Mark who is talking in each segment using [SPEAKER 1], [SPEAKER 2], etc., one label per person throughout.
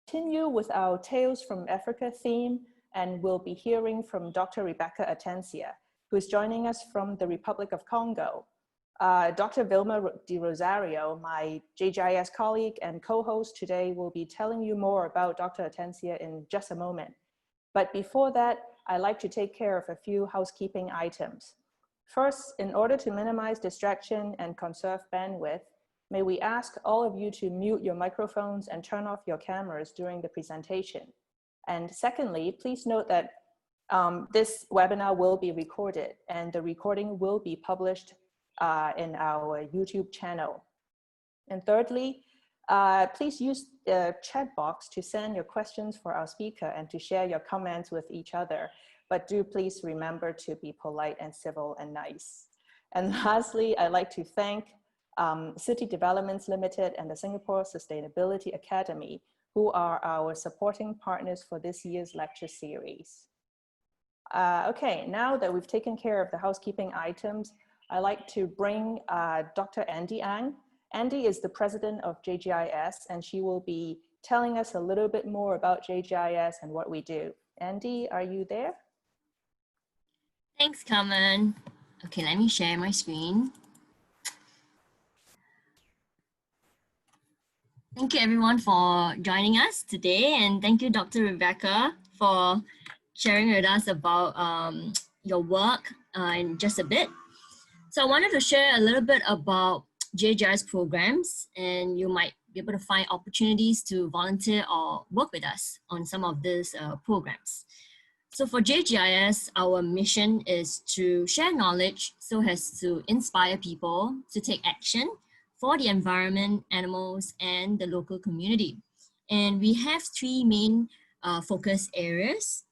[SPEAKER 1] Continue with our Tales from Africa theme, and we'll be hearing from Dr. Rebeca Atencia, who is joining us from the Republic of Congo. Dr. Vilma De Rosario, my JGIS colleague and co-host today, will be telling you more about Dr. Atencia in just a moment. But before that, I'd like to take care of a few housekeeping items. First, in order to minimize distraction and conserve bandwidth, may we ask all of you to mute your microphones and turn off your cameras during the presentation. And secondly, please note that this webinar will be recorded and the recording will be published in our YouTube channel. And thirdly, please use the chat box to send your questions for our speaker and to share your comments with each other. But do please remember to be polite and civil and nice. And lastly, I'd like to thank City Developments Limited and the Singapore Sustainability Academy, who are our supporting partners for this year's lecture series. Okay, now that we've taken care of the housekeeping items, I'd like to bring Dr. Andy Ang. Andy is the president of JGIS, and she will be telling us a little bit more about JGIS and what we do. Andy, are you there?
[SPEAKER 2] Thanks, Carmen. Okay, let me share my screen. Thank you everyone for joining us today, and thank you Dr. Rebecca for sharing with us about your work in just a bit. So I wanted to share a little bit about JGIS programs, and you might be able to find opportunities to volunteer or work with us on some of these programs. So for JGIS, our mission is to share knowledge so as to inspire people to take action for the environment, animals, and the local community. And we have three main focus areas,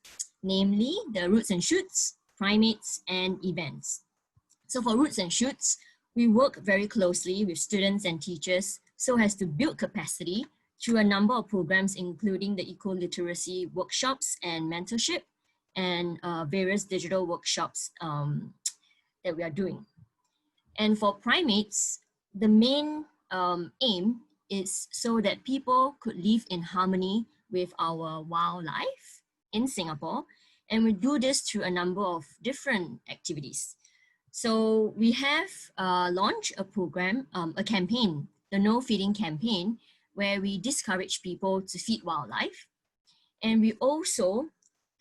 [SPEAKER 2] namely the roots and shoots, primates, and events. So for roots and shoots, we work very closely with students and teachers so as to build capacity through a number of programs, including the eco-literacy workshops and mentorship, and various digital workshops that we are doing. And for primates, the main aim is so that people could live in harmony with our wildlife in Singapore. And we do this through a number of different activities. So we have launched a program, a campaign, the No Feeding campaign, where we discourage people to feed wildlife. And we also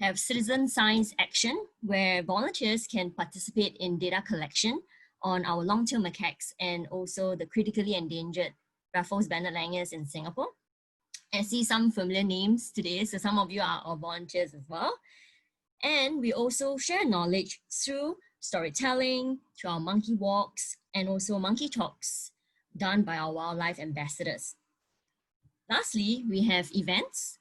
[SPEAKER 2] have citizen science action, where volunteers can participate in data collection on our long-tail macaques and also the critically endangered Raffles banded langurs in Singapore. I see some familiar names today, so some of you are our volunteers as well. And we also share knowledge through storytelling, through our monkey walks, and also monkey talks done by our wildlife ambassadors. Lastly, we have events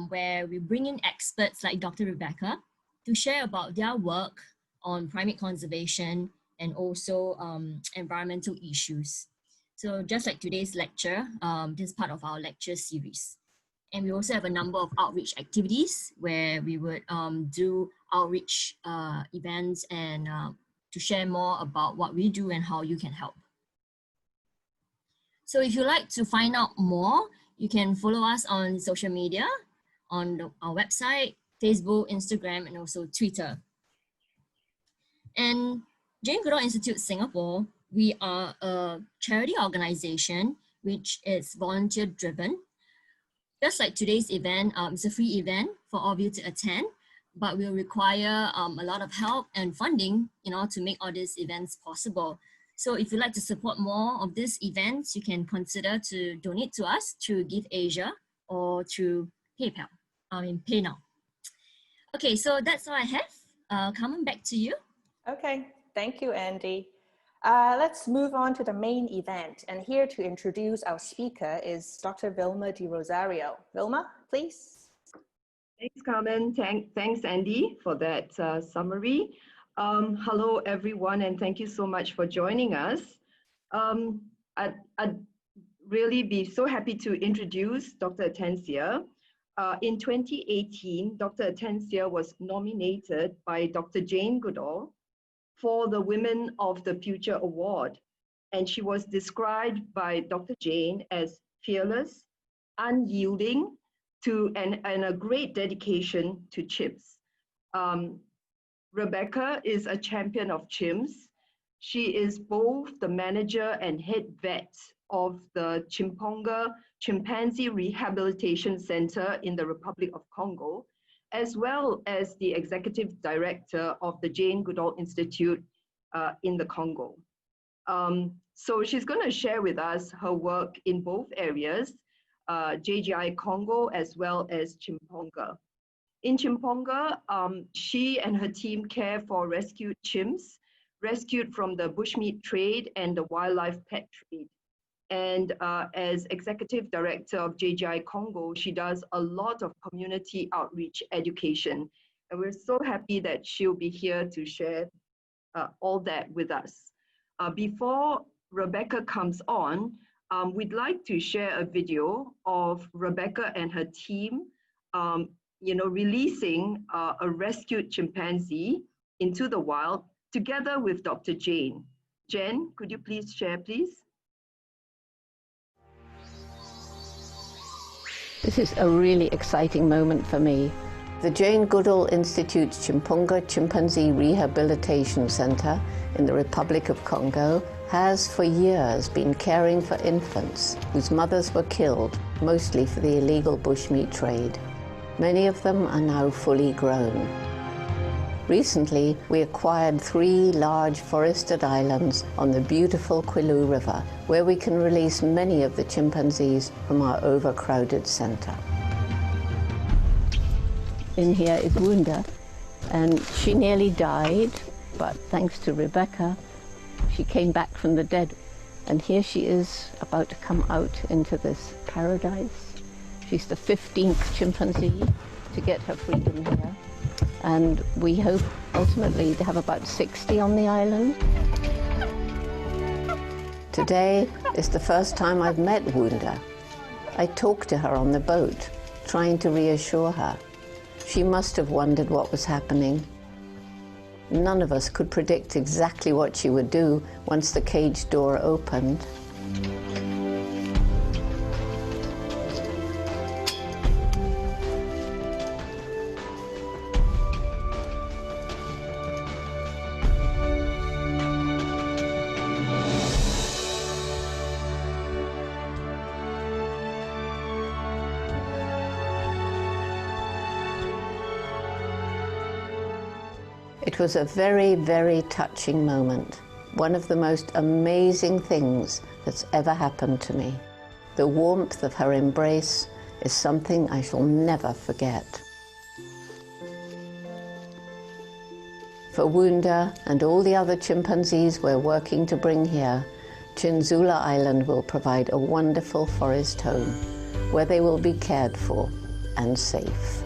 [SPEAKER 2] where we bring in experts like Dr. Rebecca to share about their work on primate conservation and also environmental issues. So just like today's lecture, this is part of our lecture series. And we also have a number of outreach activities where we would do outreach events and to share more about what we do and how you can help. So if you'd like to find out more, you can follow us on social media, on our website, Facebook, Instagram, and also Twitter. And Jane Goodall Institute Singapore, we are a charity organization which is volunteer driven. Just like today's event, it's a free event for all of you to attend, but will require a lot of help and funding in order to make all these events possible. So if you'd like to support more of these events, you can consider to donate to us through Give Asia or through PayNow. Okay, so that's all I have. Carmen, back to you.
[SPEAKER 1] Okay, thank you, Andy. Let's move on to the main event. And here to introduce our speaker is Dr. Vilma De Rosario. Vilma, please.
[SPEAKER 3] Thanks, Carmen. Thanks, Andy, for that summary. Hello, everyone, and thank you so much for joining us. I'd really be so happy to introduce Dr. Atencia. In 2018, Dr. Atencia was nominated by Dr. Jane Goodall for the Women of the Future Award. And she was described by Dr. Jane as fearless, unyielding, and a great dedication to chimps. Rebeca is a champion of chimps. She is both the manager and head vet of the Tchimpounga Chimpanzee Rehabilitation Center in the Republic of Congo, as well as the executive director of the Jane Goodall Institute in the Congo. So she's going to share with us her work in both areas, JGI Congo as well as Tchimpounga. In Tchimpounga, she and her team care for rescued chimps, rescued from the bushmeat trade and the wildlife pet trade. And as executive director of JGI Congo, she does a lot of community outreach education. And we're so happy that she'll be here to share all that with us. Before Rebeca comes on, we'd like to share a video of Rebeca and her team releasing a rescued chimpanzee into the wild together with Dr. Jane. Jen, could you please share, please?
[SPEAKER 4] This is a really exciting moment for me. The Jane Goodall Institute's Tchimpounga Chimpanzee Rehabilitation Center in the Republic of Congo has for years been caring for infants whose mothers were killed, mostly for the illegal bushmeat trade. Many of them are now fully grown. Recently, we acquired 3 large forested islands on the beautiful Kwilu River, where we can release many of the chimpanzees from our overcrowded center. In here is Wunda, and she nearly died, but thanks to Rebeca, she came back from the dead. And here she is about to come out into this paradise. She's the 15th chimpanzee to get her freedom here. And we hope ultimately to have about 60 on the island. Today is the first time I've met Wunda. I talked to her on the boat, trying to reassure her. She must have wondered what was happening. None of us could predict exactly what she would do once the cage door opened. It was a very, very touching moment. One of the most amazing things that's ever happened to me. The warmth of her embrace is something I shall never forget. For Wunda and all the other chimpanzees we're working to bring here, Chinzula Island will provide a wonderful forest home where they will be cared for and safe.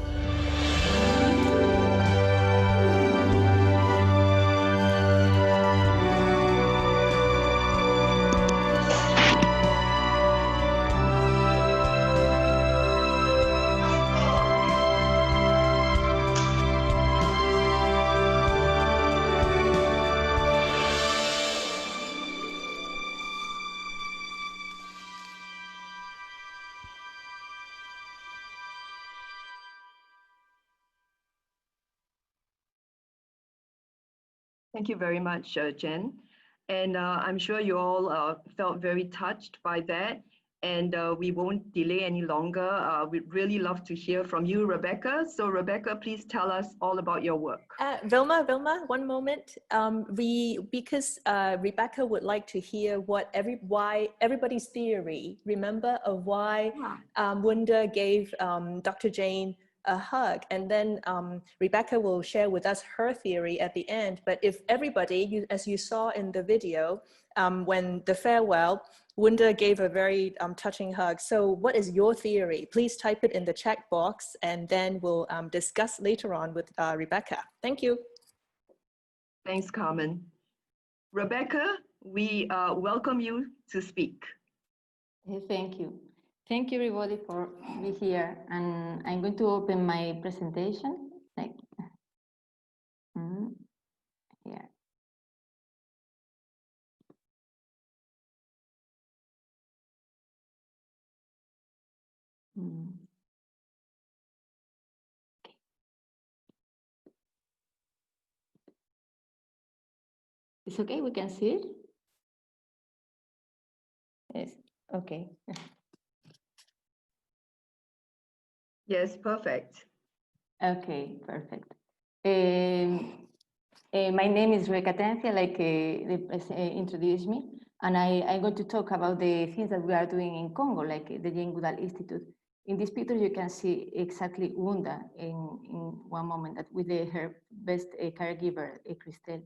[SPEAKER 3] Thank you very much, Jen. And I'm sure you all felt very touched by that. And we won't delay any longer. We'd really love to hear from you, Rebeca. So Rebeca, please tell us all about your work.
[SPEAKER 1] Vilma, one moment. Because Rebeca would like to hear why everybody's theory, remember, of why Wunda gave Dr. Jane a hug, and then Rebeca will share with us her theory at the end. But if everybody, as you saw in the video, when the farewell, Wunda gave a very touching hug. So what is your theory? Please type it in the chat box, and then we'll discuss later on with Rebeca. Thank you.
[SPEAKER 3] Thanks, Carmen. Rebeca, we welcome you to speak.
[SPEAKER 5] Thank you. Thank you, everybody, for being here. And I'm going to open my presentation. Here. It's okay, we can see it? Yes, okay.
[SPEAKER 3] Yes, perfect.
[SPEAKER 5] Okay, perfect. My name is Rebeca Atencia, like introduced me, and I'm going to talk about the things that we are doing in Congo, like the Jane Goodall Institute. In this picture, you can see exactly Wunda in one moment that with her best caregiver, Christelle.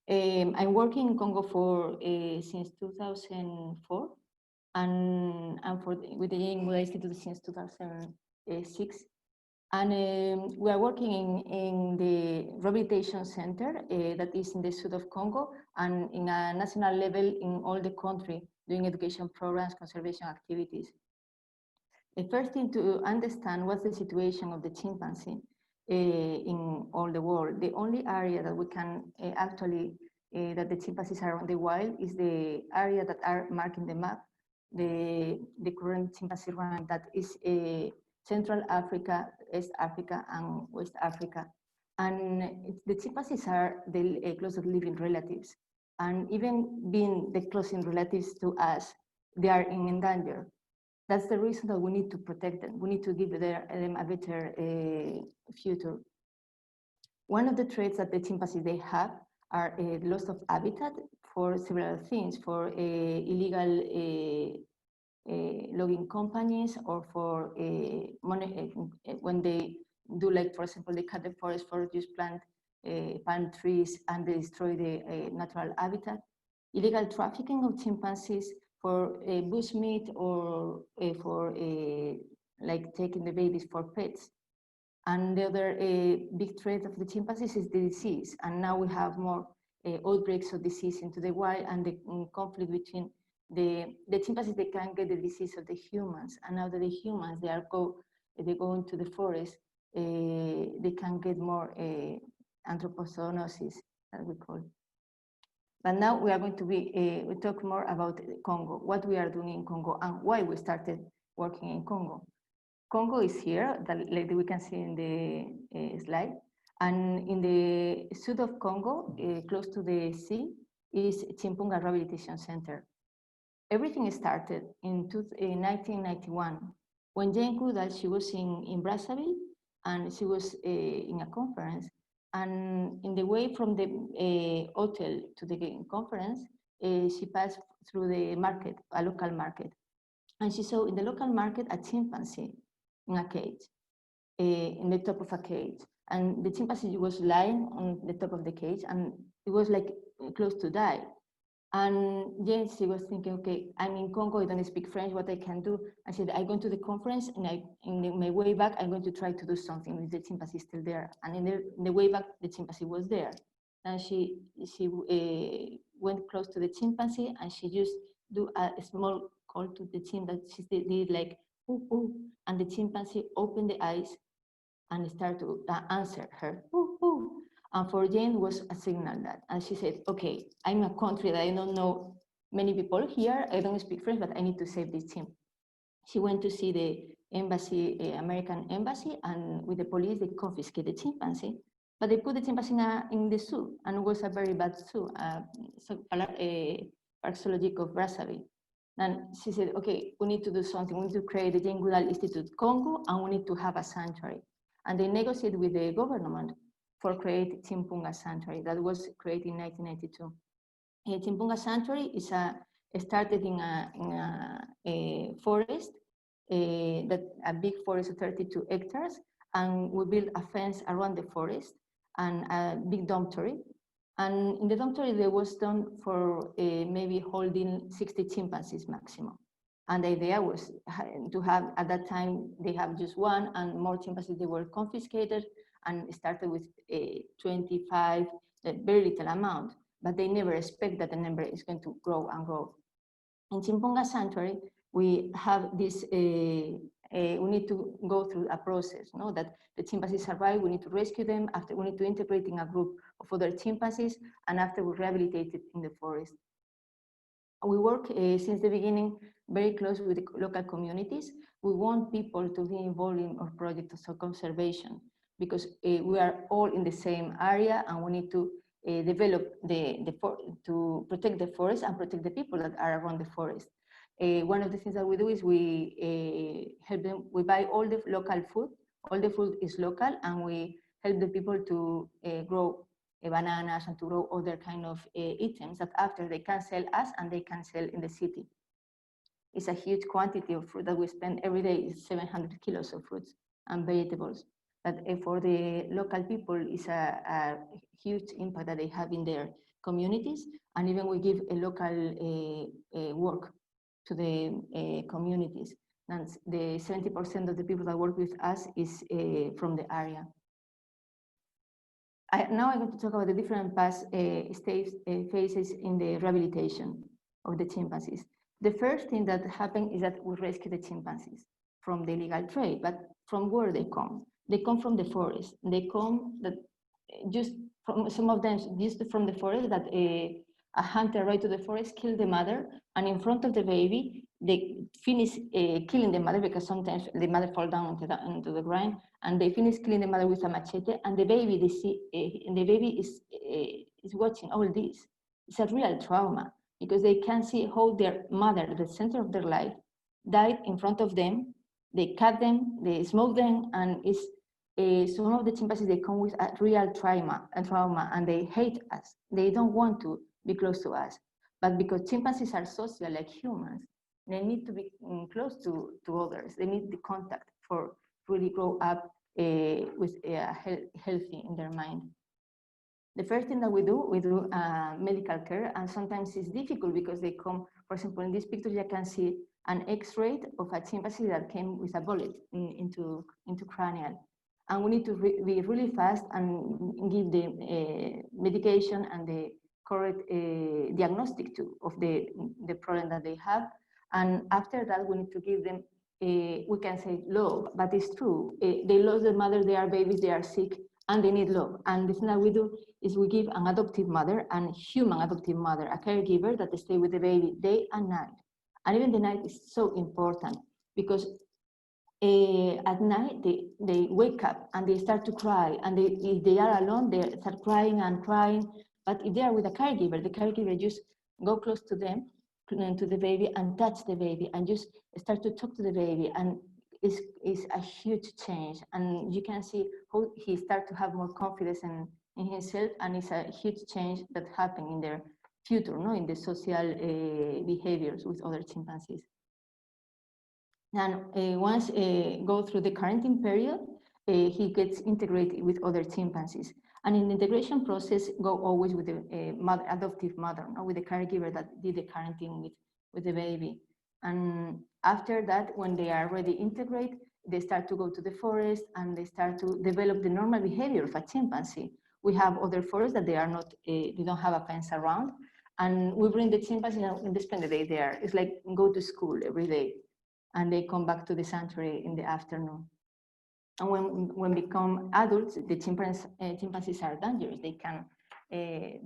[SPEAKER 5] I'm working in Congo for since 2004, and with the Jane Goodall Institute since 2006. And we are working in the Rehabilitation Center that is in the south of Congo and in a national level in all the country doing education programs, conservation activities. The first thing to understand what's the situation of the chimpanzee in all the world. The only area that we can actually, that the chimpanzees are on the wild is the area that are marked in the map, the current chimpanzee rank that is Central Africa, East Africa, and West Africa. And the chimpanzees are the closest living relatives. And even being the closest relatives to us, they are in danger. That's the reason that we need to protect them. We need to give them a better future. One of the traits that the chimpanzees they have are loss of habitat for several things, for illegal logging companies, or for money when they do, like, for example, they cut the forest for just plant palm trees and they destroy the natural habitat. Illegal trafficking of chimpanzees for bush meat, or for like taking the babies for pets. And the other big threat of the chimpanzees is the disease. And now we have more outbreaks of disease into the wild, and the conflict between the chimpanzees, they can get the disease of the humans. And now that the humans, they go into the forest, they can get more anthropozoonosis, that we call it. But now we are going to we talk more about Congo, what we are doing in Congo, and why we started working in Congo. Congo is here, like we can see in the slide. And in the south of Congo, close to the sea, is Tchimpounga Rehabilitation Center. Everything started in 1991, when Jane Goodall, she was in Brazzaville, and she was in a conference. And in the way from the hotel to the conference, she passed through the market, a local market. And she saw in the local market a chimpanzee in a cage, in the top of a cage. And the chimpanzee was lying on the top of the cage, and it was like close to die. And Jane, she was thinking, okay, I'm in Congo, I don't speak French, what I can do? I said, I go to the conference, and in my way back, I'm going to try to do something with the chimpanzee still there. And in the way back, the chimpanzee was there. And she went close to the chimpanzee, and she just do a small call to the chimpanzee. She did like, ooh, ooh, and the chimpanzee opened the eyes and started to answer her, ooh, ooh. And for Jane was a signal that, and she said, okay, I'm in a country that I don't know many people here, I don't speak French, but I need to save this chimp. She went to see the embassy, American embassy, and with the police, they confiscated the chimpanzee, but they put the chimpanzee in the zoo, and it was a very bad zoo, Park Zoologic of Brazzaville. And she said, okay, we need to do something. We need to create the Jane Goodall Institute Congo, and we need to have a sanctuary. And they negotiated with the government for creating Tchimpounga Sanctuary that was created in 1992. Tchimpounga Sanctuary is started in a forest, a big forest of 32 hectares, and we built a fence around the forest and a big dormitory. And in the dormitory, there was done for maybe holding 60 chimpanzees maximum. And the idea was to have, at that time, they have just one, and more chimpanzees, they were confiscated, and started with 25, very little amount, but they never expect that the number is going to grow and grow. In Tchimpounga Sanctuary, we have this, we need to go through a process, no? That the chimpanzees arrive, we need to rescue them, after we need to integrate in a group of other chimpanzees, and after we rehabilitate it in the forest. We work since the beginning very close with the local communities. We want people to be involved in our project of conservation, because we are all in the same area, and we need to develop to protect the forest and protect the people that are around the forest. One of the things that we do is we help them, we buy all the local food, all the food is local, and we help the people to grow bananas and to grow other kind of items that after they can sell us and they can sell in the city. It's a huge quantity of fruit that we spend every day, is 700 kilos of fruits and vegetables. That for the local people is a huge impact that they have in their communities. And even we give a local work to the communities. And the 70% of the people that work with us is from the area. Now I'm going to talk about the different past phases in the rehabilitation of the chimpanzees. The first thing that happened is that we rescue the chimpanzees from the illegal trade, but from where they come? They come from the forest. They come just from, some of them just from the forest, that a hunter right to the forest killed the mother, and in front of the baby, they finish killing the mother, because sometimes the mother falls down into the ground, and they finish killing the mother with a machete, and the baby, they see, and the baby is watching all this. It's a real trauma, because they can see how their mother, the center of their life, died in front of them. They cut them, they smoke them, and it's some of the chimpanzees, they come with a real trauma, and they hate us. They don't want to be close to us. But because chimpanzees are social like humans, they need to be close to others. They need the contact for really grow up with healthy in their mind. The first thing that we do medical care, and sometimes it's difficult because they come, for example, in this picture you can see an X-ray of a chimpanzee that came with a bullet into cranial. And we need to be really fast and give the medication and the correct diagnostic of the problem that they have. And after that, we need to give them, we can say love, but it's true. They lost their mother, they are babies, they are sick, and they need love. And the thing that we do is we give an adoptive mother, and human adoptive mother, a caregiver that stay with the baby day and night. And even the night is so important, because at night they wake up and they start to cry, and if they are alone, they start crying and crying. But if they are with a caregiver, the caregiver just go close to them, to the baby, and touch the baby, and just start to talk to the baby, and it's a huge change. And you can see how he starts to have more confidence in himself, and it's a huge change that happens in their future, no, in the social behaviors with other chimpanzees. And once go through the quarantine period, he gets integrated with other chimpanzees. And in the integration process, go always with the adoptive mother, not with the caregiver that did the quarantine with the baby. And after that, when they are already integrated, they start to go to the forest, and they start to develop the normal behavior of a chimpanzee. We have other forests that they are not, they don't have a fence around. And we bring the chimpanzee and they spend the day there. It's like go to school every day, and they come back to the sanctuary in the afternoon. And when become adults, the chimpanzees are dangerous. They can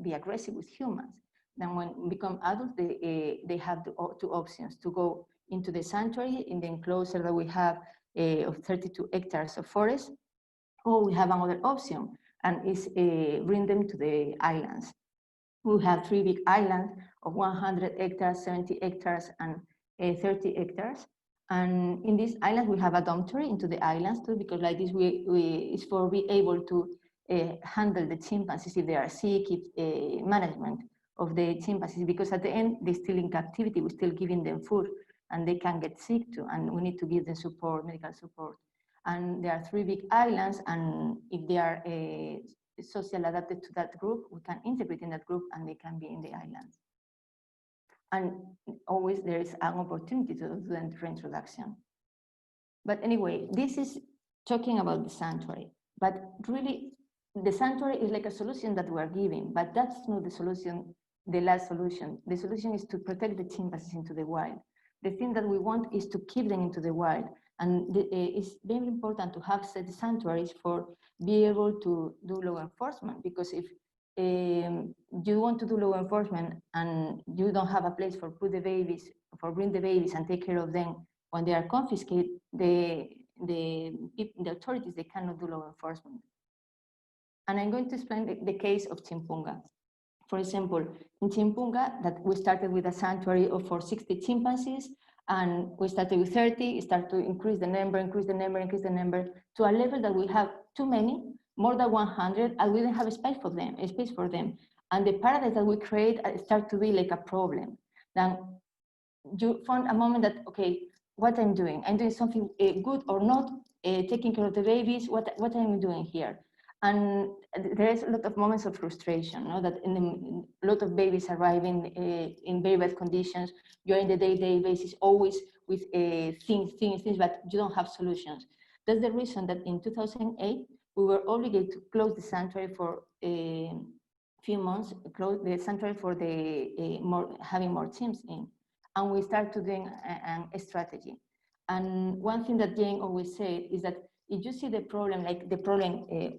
[SPEAKER 5] be aggressive with humans. Then when become adults, they have two options: to go into the sanctuary in the enclosure that we have of 32 hectares of forest, or we have another option, and is bring them to the islands. We have 3 big islands of 100 hectares, 70 hectares, and 30 hectares. And in these islands, we have a dormitory into the islands too, because like this, it's for be able to handle the chimpanzees if they are sick, if management of the chimpanzees, because at the end, they're still in captivity, we're still giving them food, and they can get sick too, and we need to give them support, medical support. And there are 3 big islands, and if they are social adapted to that group, we can integrate in that group, and they can be in the islands. And always there is an opportunity to do the reintroduction. But anyway, this is talking about the sanctuary. But really, the sanctuary is like a solution that we're giving, but that's not the solution, the last solution. The solution is to protect the chimpanzees into the wild. The thing that we want is to keep them into the wild. And it's very important to have set sanctuaries for be able to do law enforcement, because if you want to do law enforcement and you don't have a place for bring the babies and take care of them when they are confiscated, the authorities, they cannot do law enforcement. And I'm going to explain the case of Tchimpounga. For example, in Tchimpounga, that we started with a sanctuary for 60 chimpanzees, and we started with 30, start to increase the number, to a level that we have too many, more than 100, and we didn't have a space for them. And the paradise that we create start to be like a problem. Then you found a moment that, okay, what I'm doing something good or not, taking care of the babies, what am I doing here? And there is a lot of moments of frustration, no? That a lot of babies arriving in very bad conditions. You're in the day-to-day basis, always with things, but you don't have solutions. That's the reason that in 2008, we were obligated to close the sanctuary for a few months, close the sanctuary for having more teams in. And we started doing a strategy. And one thing that Jane always said is that if you see the problem, like the problem, a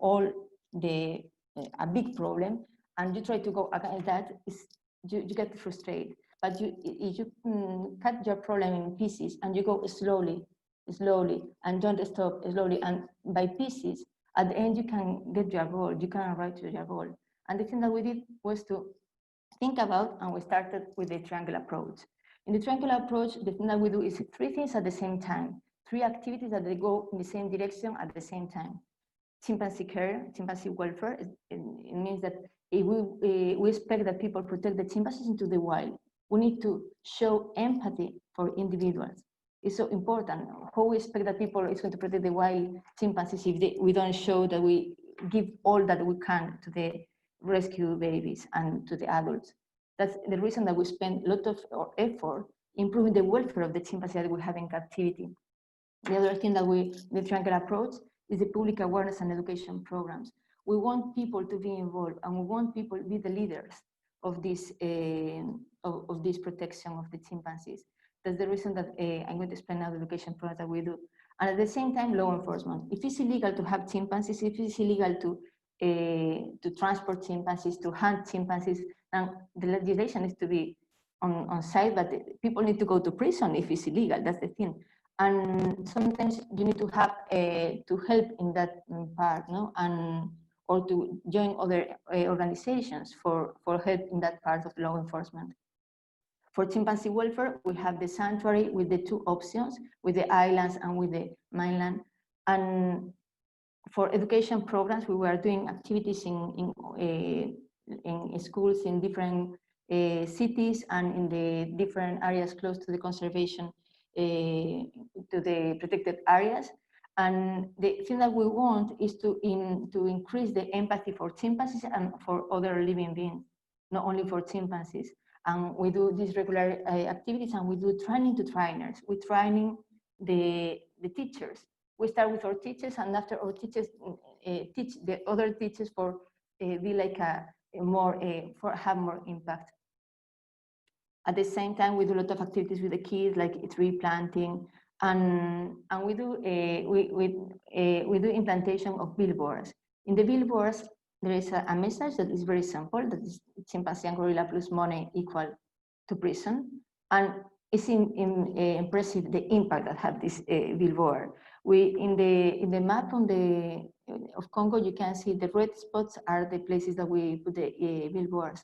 [SPEAKER 5] big problem, and you try to go against that, you get frustrated. But if you cut your problem in pieces and you go slowly, and don't stop slowly, and by pieces, at the end you can get your goal, you can arrive to your goal. And the thing that we did was to think about, and we started with the triangle approach. In the triangle approach, the thing that we do is 3 things at the same time, 3 activities that they go in the same direction at the same time. Chimpanzee care, chimpanzee welfare, it means that if we expect that people protect the chimpanzees into the wild. We need to show empathy for individuals. It's so important. How we expect that people is going to protect the wild chimpanzees if we don't show that we give all that we can to the rescue babies and to the adults. That's the reason that we spend a lot of effort improving the welfare of the chimpanzee that we have in captivity. The other thing that the triangle approach is the public awareness and education programs. We want people to be involved, and we want people to be the leaders of this protection of the chimpanzees. That's the reason that I'm going to explain now the education programs that we do. And at the same time, law enforcement. If it's illegal to have chimpanzees, if it's illegal to transport chimpanzees, to hunt chimpanzees, and the legislation is to be on site, but people need to go to prison if it's illegal. That's the thing. And sometimes you need to have to help in that part, no, or to join other organizations for help in that part of law enforcement. For chimpanzee welfare, we have the sanctuary with the 2 options, with the islands and with the mainland. And for education programs, we were doing activities in schools in different cities and in the different areas close to the conservation, to the protected areas. And the thing that we want is to increase the empathy for chimpanzees and for other living beings, not only for chimpanzees. And we do these regular activities, and we do training to trainers. We're training the teachers. We start with our teachers, and after our teachers teach the other teachers for be like have more impact. At the same time, we do a lot of activities with the kids, like tree planting, and we do implantation of billboards. In the billboards, there is a message that is very simple, that is chimpanzee and gorilla plus money equal to prison. And it's impressive the impact that have this billboard. In the map of Congo, you can see the red spots are the places that we put the billboards.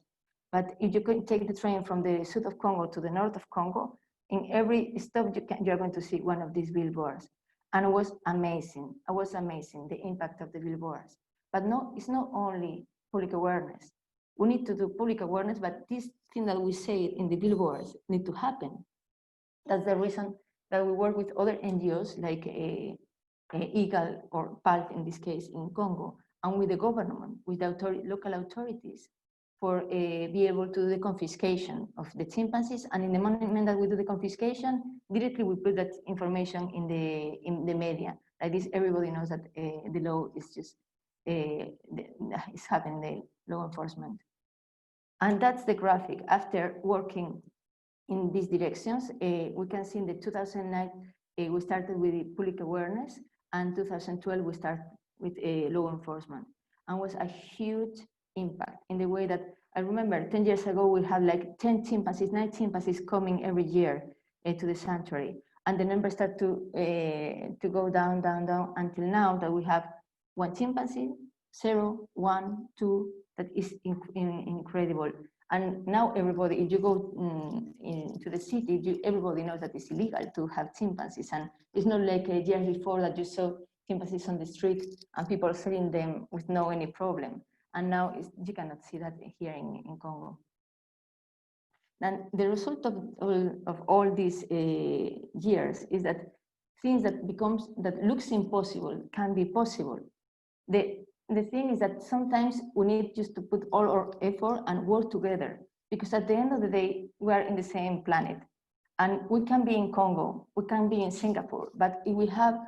[SPEAKER 5] But if you could take the train from the south of Congo to the north of Congo, in every stop you're going to see one of these billboards. And it was amazing. It was amazing, the impact of the billboards. But no, it's not only public awareness. We need to do public awareness, but this thing that we say in the billboards need to happen. That's the reason that we work with other NGOs like EGAL or PALF in this case in Congo, and with the government, with the local authorities, for be able to do the confiscation of the chimpanzees. And in the moment that we do the confiscation, directly we put that information in the media. Like this, everybody knows that the law is just is happening, the law enforcement. And that's the graphic. After working in these directions, we can see in the 2009, we started with the public awareness, and 2012 we started with law enforcement. And was a huge impact in the way that I remember 10 years ago, we had like 10 chimpanzees, 9 chimpanzees coming every year to the sanctuary. And the numbers start to go down, until now that we have 1 chimpanzee 0, 1, 2, that is incredible. And now everybody, if you go into the city, everybody knows that it's illegal to have chimpanzees. And it's not like a year before that you saw chimpanzees on the street and people selling them with no any problem. And now you cannot see that here in Congo. And the result of all these years is that things that looks impossible can be possible. The thing is that sometimes we need just to put all our effort and work together, because at the end of the day, we are in the same planet. And we can be in Congo, we can be in Singapore, but if we have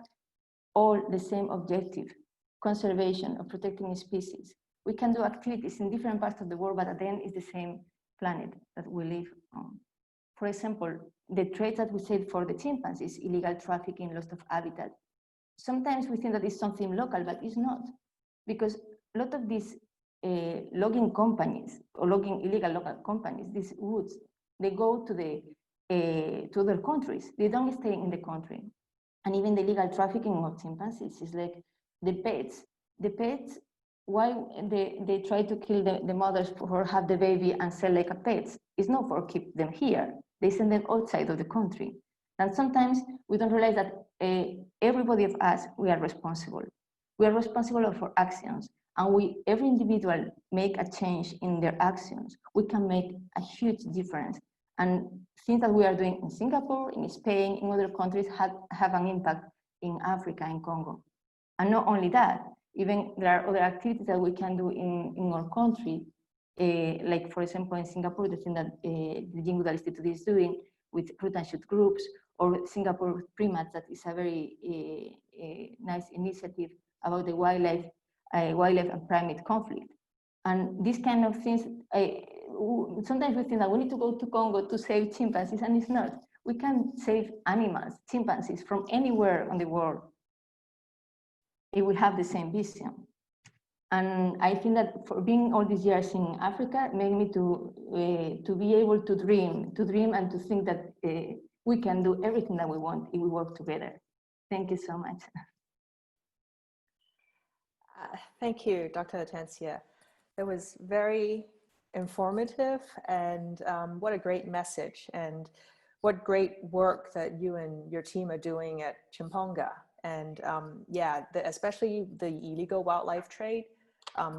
[SPEAKER 5] all the same objective, conservation of protecting species, we can do activities in different parts of the world, but at the end it's the same planet that we live on. For example, the trade that we said for the chimpanzees, illegal trafficking, loss of habitat. Sometimes we think that it's something local, but it's not. Because a lot of these logging companies or illegal local companies, these woods, they go to other countries. They don't stay in the country. And even the illegal trafficking of chimpanzees is like the pets. The pets, why they try to kill the mothers for have the baby and sell like a pets? It's not for keep them here. They send them outside of the country. And sometimes we don't realize that everybody of us, we are responsible. We are responsible for actions, and every individual make a change in their actions. We can make a huge difference. And things that we are doing in Singapore, in Spain, in other countries have an impact in Africa, in Congo. And not only that, even there are other activities that we can do in our country, like for example in Singapore, the thing that the JGI Congo Institute is doing with root and shoot groups, or Singapore Primates, that is a very nice initiative about the wildlife and primate conflict. And these kind of things, sometimes we think that we need to go to Congo to save chimpanzees, and it's not. We can save animals, chimpanzees, from anywhere on the world if we have the same vision. And I think that for being all these years in Africa made me to be able to dream and to think that we can do everything that we want if we work together. Thank you so much.
[SPEAKER 1] Thank you, Dr. Atencia. That was very informative, and what a great message, and what great work that you and your team are doing at Tchimpounga. And yeah, especially the illegal wildlife trade,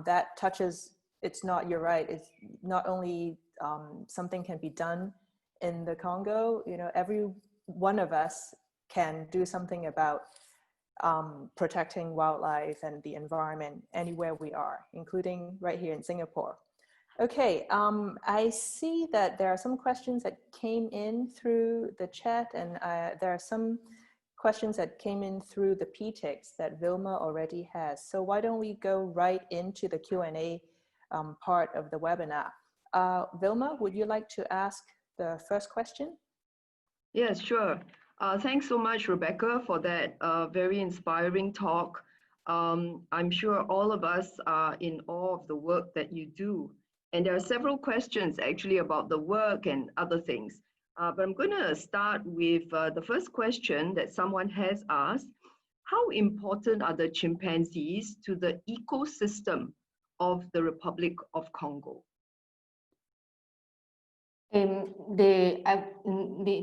[SPEAKER 1] that touches, you're right, it's not only something can be done in the Congo, every one of us can do something about protecting wildlife and the environment anywhere we are, including right here in Singapore. Okay, I see that there are some questions that came in through the chat, and there are some questions that came in through the PTIX that Vilma already has. So why don't we go right into the Q&A part of the webinar. Vilma, would you like to ask the first question?
[SPEAKER 3] Yes, sure. Thanks so much, Rebecca, for that very inspiring talk. I'm sure all of us are in awe of the work that you do. And there are several questions actually about the work and other things. But I'm going to start with the first question that someone has asked. How important are the chimpanzees to the ecosystem of the Republic of Congo?
[SPEAKER 5] The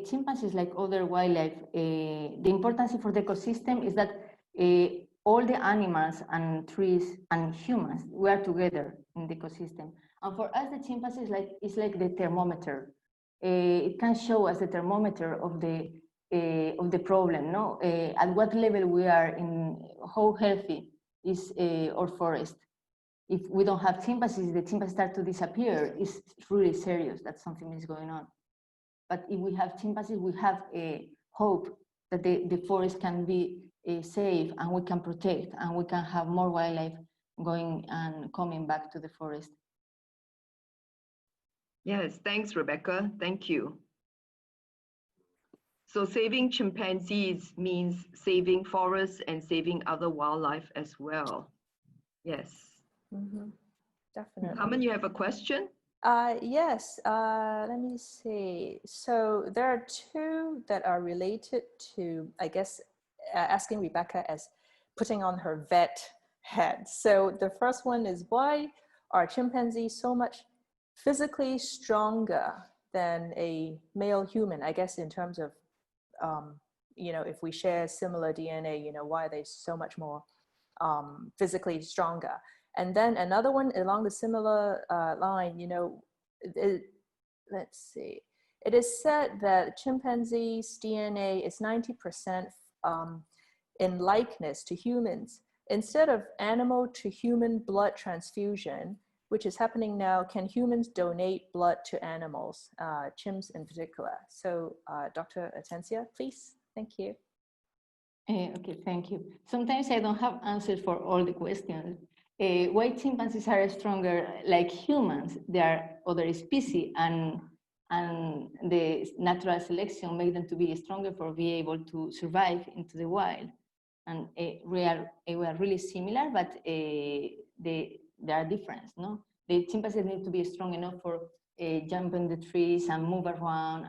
[SPEAKER 5] chimpanzees, like other wildlife, the importance for the ecosystem is that all the animals and trees and humans, we are together in the ecosystem. And for us, the chimpanzees is like the thermometer. It can show us the thermometer of the problem, no? At what level we are in, how healthy is our forest. If we don't have chimpanzees, the chimpanzees start to disappear. It's really serious that something is going on. But if we have chimpanzees, we have a hope that the forest can be safe and we can protect and we can have more wildlife going and coming back to the forest.
[SPEAKER 3] Yes, thanks, Rebecca. Thank you. So saving chimpanzees means saving forests and saving other wildlife as well. Yes.
[SPEAKER 1] Mm-hmm. Definitely.
[SPEAKER 3] Carmen, you have a question?
[SPEAKER 1] Yes, let me see. So there are two that are related to, I guess, asking Rebecca as putting on her vet head. So the first one is, why are chimpanzees so much physically stronger than a male human? I guess in terms of, if we share similar DNA, why are they so much more physically stronger? And then another one along the similar line, let's see. It is said that chimpanzees' DNA is 90% in likeness to humans. Instead of animal to human blood transfusion, which is happening now, can humans donate blood to animals, chimps in particular? So Dr. Atencia, please. Thank you.
[SPEAKER 5] Okay, thank you. Sometimes I don't have answers for all the questions. Why chimpanzees are stronger like humans? They are other species, and the natural selection made them to be stronger for be able to survive into the wild. And we are really similar, but there are differences, no? The chimpanzees need to be strong enough for jump in the trees and move around,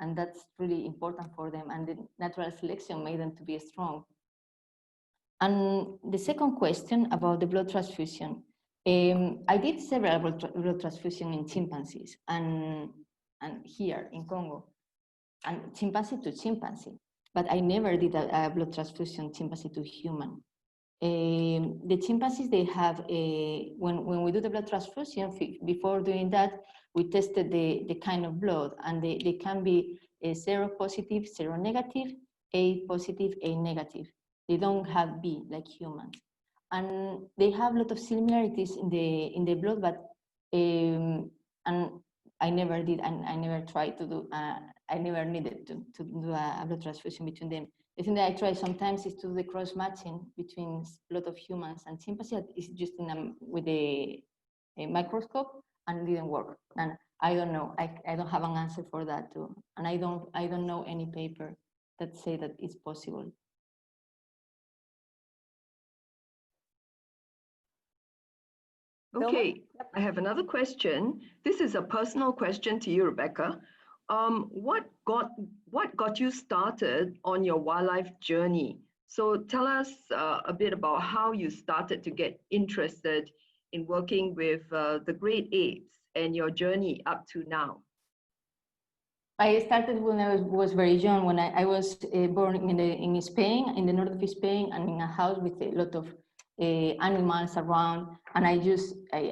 [SPEAKER 5] and that's really important for them. And the natural selection made them to be strong. And the second question about the blood transfusion. I did several blood transfusion in chimpanzees and here in Congo, and chimpanzee to chimpanzee. But I never did a blood transfusion chimpanzee to human. The chimpanzees, they have when we do the blood transfusion, before doing that, we tested the kind of blood, and they can be zero positive, zero negative, A positive, A negative. They don't have B like humans, and they have a lot of similarities in the blood, but and I never did, and I never tried to do. I never needed to do a blood transfusion between them. The thing that I try sometimes is to do the cross matching between blood of humans and chimpanzees. It's just with a microscope, and it didn't work. And I don't know. I don't have an answer for that too. And I don't know any paper that say that it's possible.
[SPEAKER 3] Okay, I have another question. This is a personal question to you, Rebecca. What got you started on your wildlife journey? So tell us a bit about how you started to get interested in working with the great apes and your journey up to now.
[SPEAKER 5] I started when I was very young. When I was born in Spain, in the north of Spain, and in a house with a lot of animals around, and I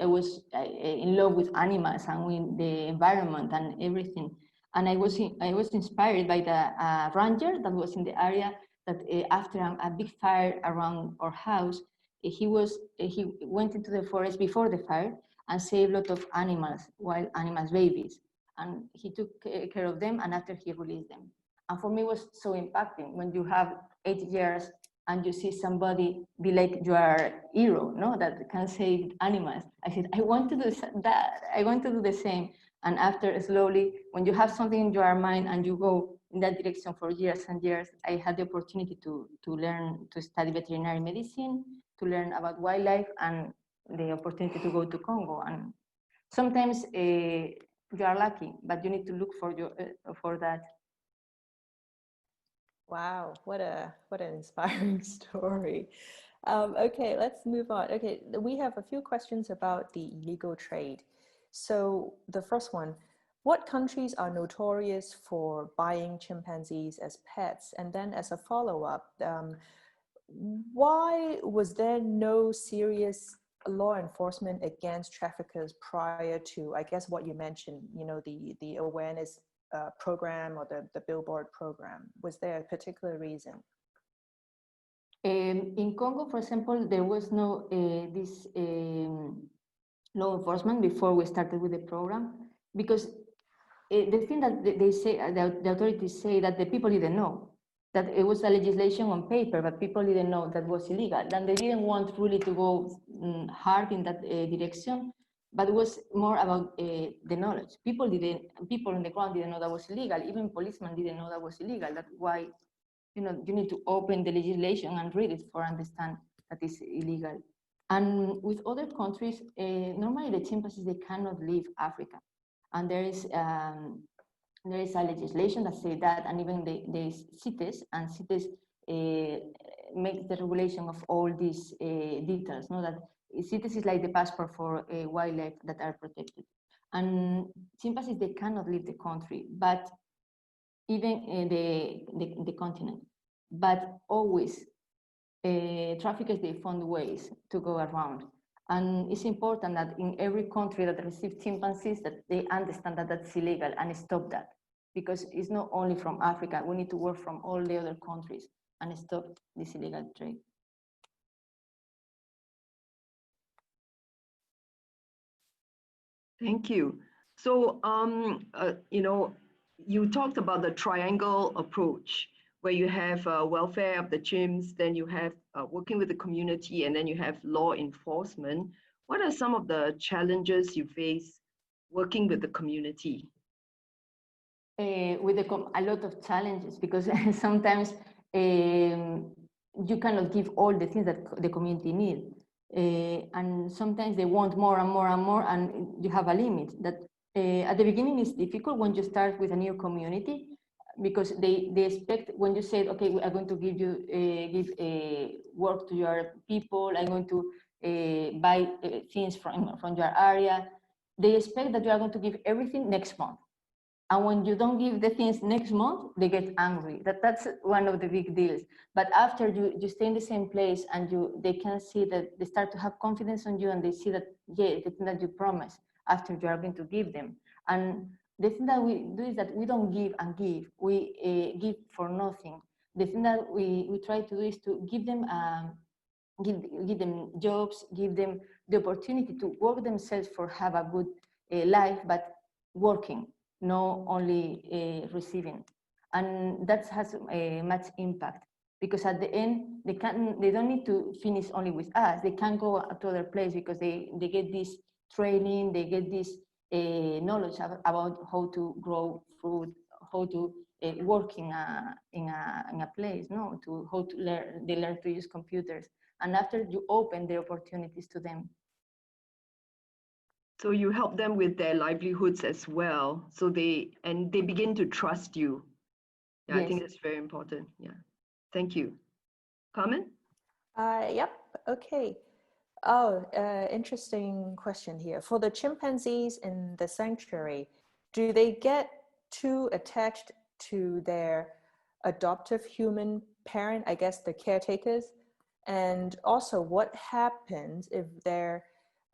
[SPEAKER 5] was in love with animals and with the environment and everything. And I was inspired by the ranger that was in the area, that after a big fire around our house, he went into the forest before the fire and saved a lot of animals, wild animals, babies, and he took care of them, and after he released them. And for me, it was so impacting when you have 8 years and you see somebody be like your hero, no, that can save animals. I said, I want to do that. I want to do the same. And after, slowly, when you have something in your mind and you go in that direction for years and years, I had the opportunity to learn to study veterinary medicine, to learn about wildlife, and the opportunity to go to Congo. And sometimes you are lucky, but you need to look for that.
[SPEAKER 1] Wow, what an inspiring story. Okay, let's move on. Okay, we have a few questions about the illegal trade. So the first one, what countries are notorious for buying chimpanzees as pets? And then as a follow-up, why was there no serious law enforcement against traffickers prior to, I guess, what you mentioned, the awareness program or the billboard program? Was there a particular reason?
[SPEAKER 5] In Congo, for example, there was no this law enforcement before we started with the program, because the thing that they say, the authorities say, that the people didn't know that it was a legislation on paper, but people didn't know that was illegal. And they didn't want really to go hard in that direction, but it was more about the knowledge. People on the ground didn't know that was illegal. Even policemen didn't know that was illegal. That's why, you need to open the legislation and read it for understand that it's illegal. And with other countries, normally the chimpanzees, they cannot leave Africa. And there is a legislation that says that, and even the cities makes the regulation of all these details. No, that cities is like the passport for wildlife that are protected. And chimpanzees, they cannot leave the country, but even the continent. But always, traffickers, they found ways to go around. And it's important that in every country that receives chimpanzees, that they understand that that's illegal and stop that. Because it's not only from Africa, we need to work from all the other countries and stop this illegal trade.
[SPEAKER 3] Thank you. So, you know, you talked about the triangle approach, where you have welfare of the chimps, then you have working with the community, and then you have law enforcement. What are some of the challenges you face working with the community?
[SPEAKER 5] With a lot of challenges, because sometimes you cannot give all the things that the community needs. And sometimes they want more and more and more, and you have a limit. That at the beginning is difficult when you start with a new community, because they expect, when you say, okay, we are going to give you work to your people, I'm going to buy things from your area, they expect that you are going to give everything next month. And when you don't give the things next month, they get angry. That's one of the big deals. But after you stay in the same place and they can see that they start to have confidence on you, and they see that, yeah, the thing that you promised, after you are going to give them. And the thing that we do is that we don't give and give. We give for nothing. The thing that we try to do is to give them give them jobs, give them the opportunity to work themselves for have a good life, but working, not only receiving. And that has much impact, because at the end, they don't need to finish only with us. They can go to other place, because they get this training, they get this knowledge about how to grow fruit, how to work in a place, no, to how to learn. They learn to use computers, and after you open the opportunities to them.
[SPEAKER 3] So you help them with their livelihoods as well. So they begin to trust you. Yeah, yes. I think that's very important. Yeah. Thank you. Carmen?
[SPEAKER 1] Yep. Okay. Oh, interesting question here. For the chimpanzees in the sanctuary, do they get too attached to their adoptive human parent, I guess the caretakers? And also, what happens if there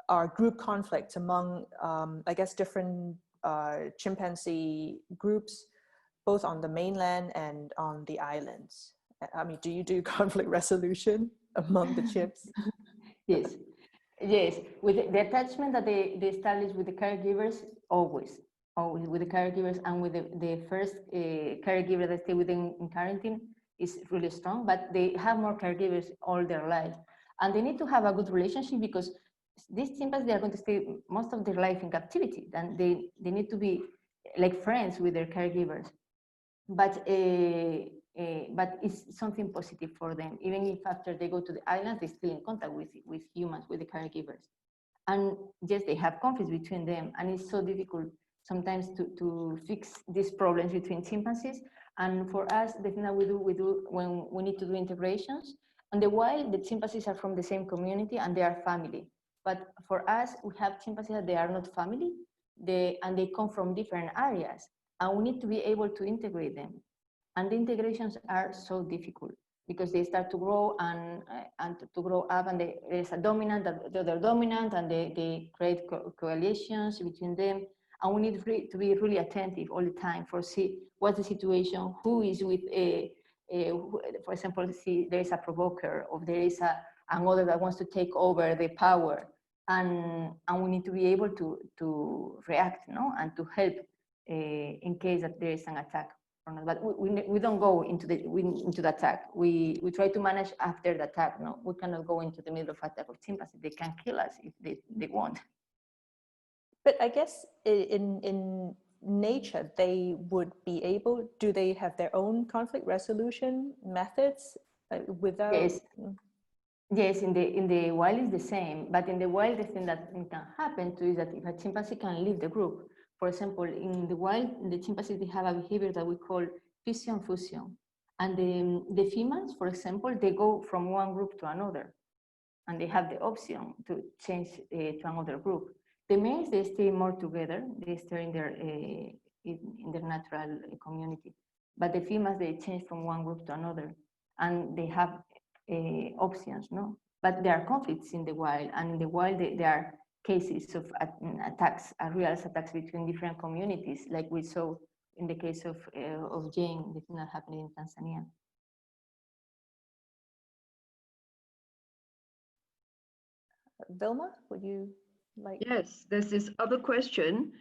[SPEAKER 1] are group conflicts among, I guess, different chimpanzee groups, both on the mainland and on the islands? I mean, do you do conflict resolution among the chimps?
[SPEAKER 5] Yes, yes. With the attachment that they establish with the caregivers, always with the caregivers, and with the first caregiver that stay with them in quarantine is really strong, but they have more caregivers all their life. And they need to have a good relationship, because these chimpanzees, they are going to stay most of their life in captivity, and they need to be like friends with their caregivers. But it's something positive for them. Even if after they go to the islands, they're still in contact with humans, with the caregivers. And yes, they have conflicts between them, and it's so difficult sometimes to fix these problems between chimpanzees. And for us, the thing that we do when we need to do integrations, on the wild, the chimpanzees are from the same community and they are family. But for us, we have chimpanzees that they are not family, and they come from different areas, and we need to be able to integrate them. And the integrations are so difficult, because they start to grow and to grow up, and there's a dominant, the other dominant, and they create coalitions between them. And we need to be really attentive all the time for see what's the situation, who is with for example, see there is a provoker, or there is another that wants to take over the power, and we need to be able to react, no, and to help in case that there is an attack. But we don't go into the attack. We try to manage after the attack. No, we cannot go into the middle of attack of chimpanzees. They can kill us if they want.
[SPEAKER 1] But I guess in nature, they would be able. Do they have their own conflict resolution methods without?
[SPEAKER 5] Yes. Yes, in the wild is the same, but in the wild, the thing that can happen too is that if a chimpanzee can leave the group. For example, in the wild, the chimpanzees, they have a behavior that we call Fission Fusion. And the females, for example, they go from one group to another, and they have the option to change to another group. The males, they stay more together. They stay in their natural community. But the females, they change from one group to another, and they have options, no? But there are conflicts in the wild, and in the wild, there are cases of attacks, real attacks between different communities, like we saw in the case of Jane, the thing that happened in Tanzania.
[SPEAKER 1] Vilma, would you like?
[SPEAKER 3] Yes, there's this other question.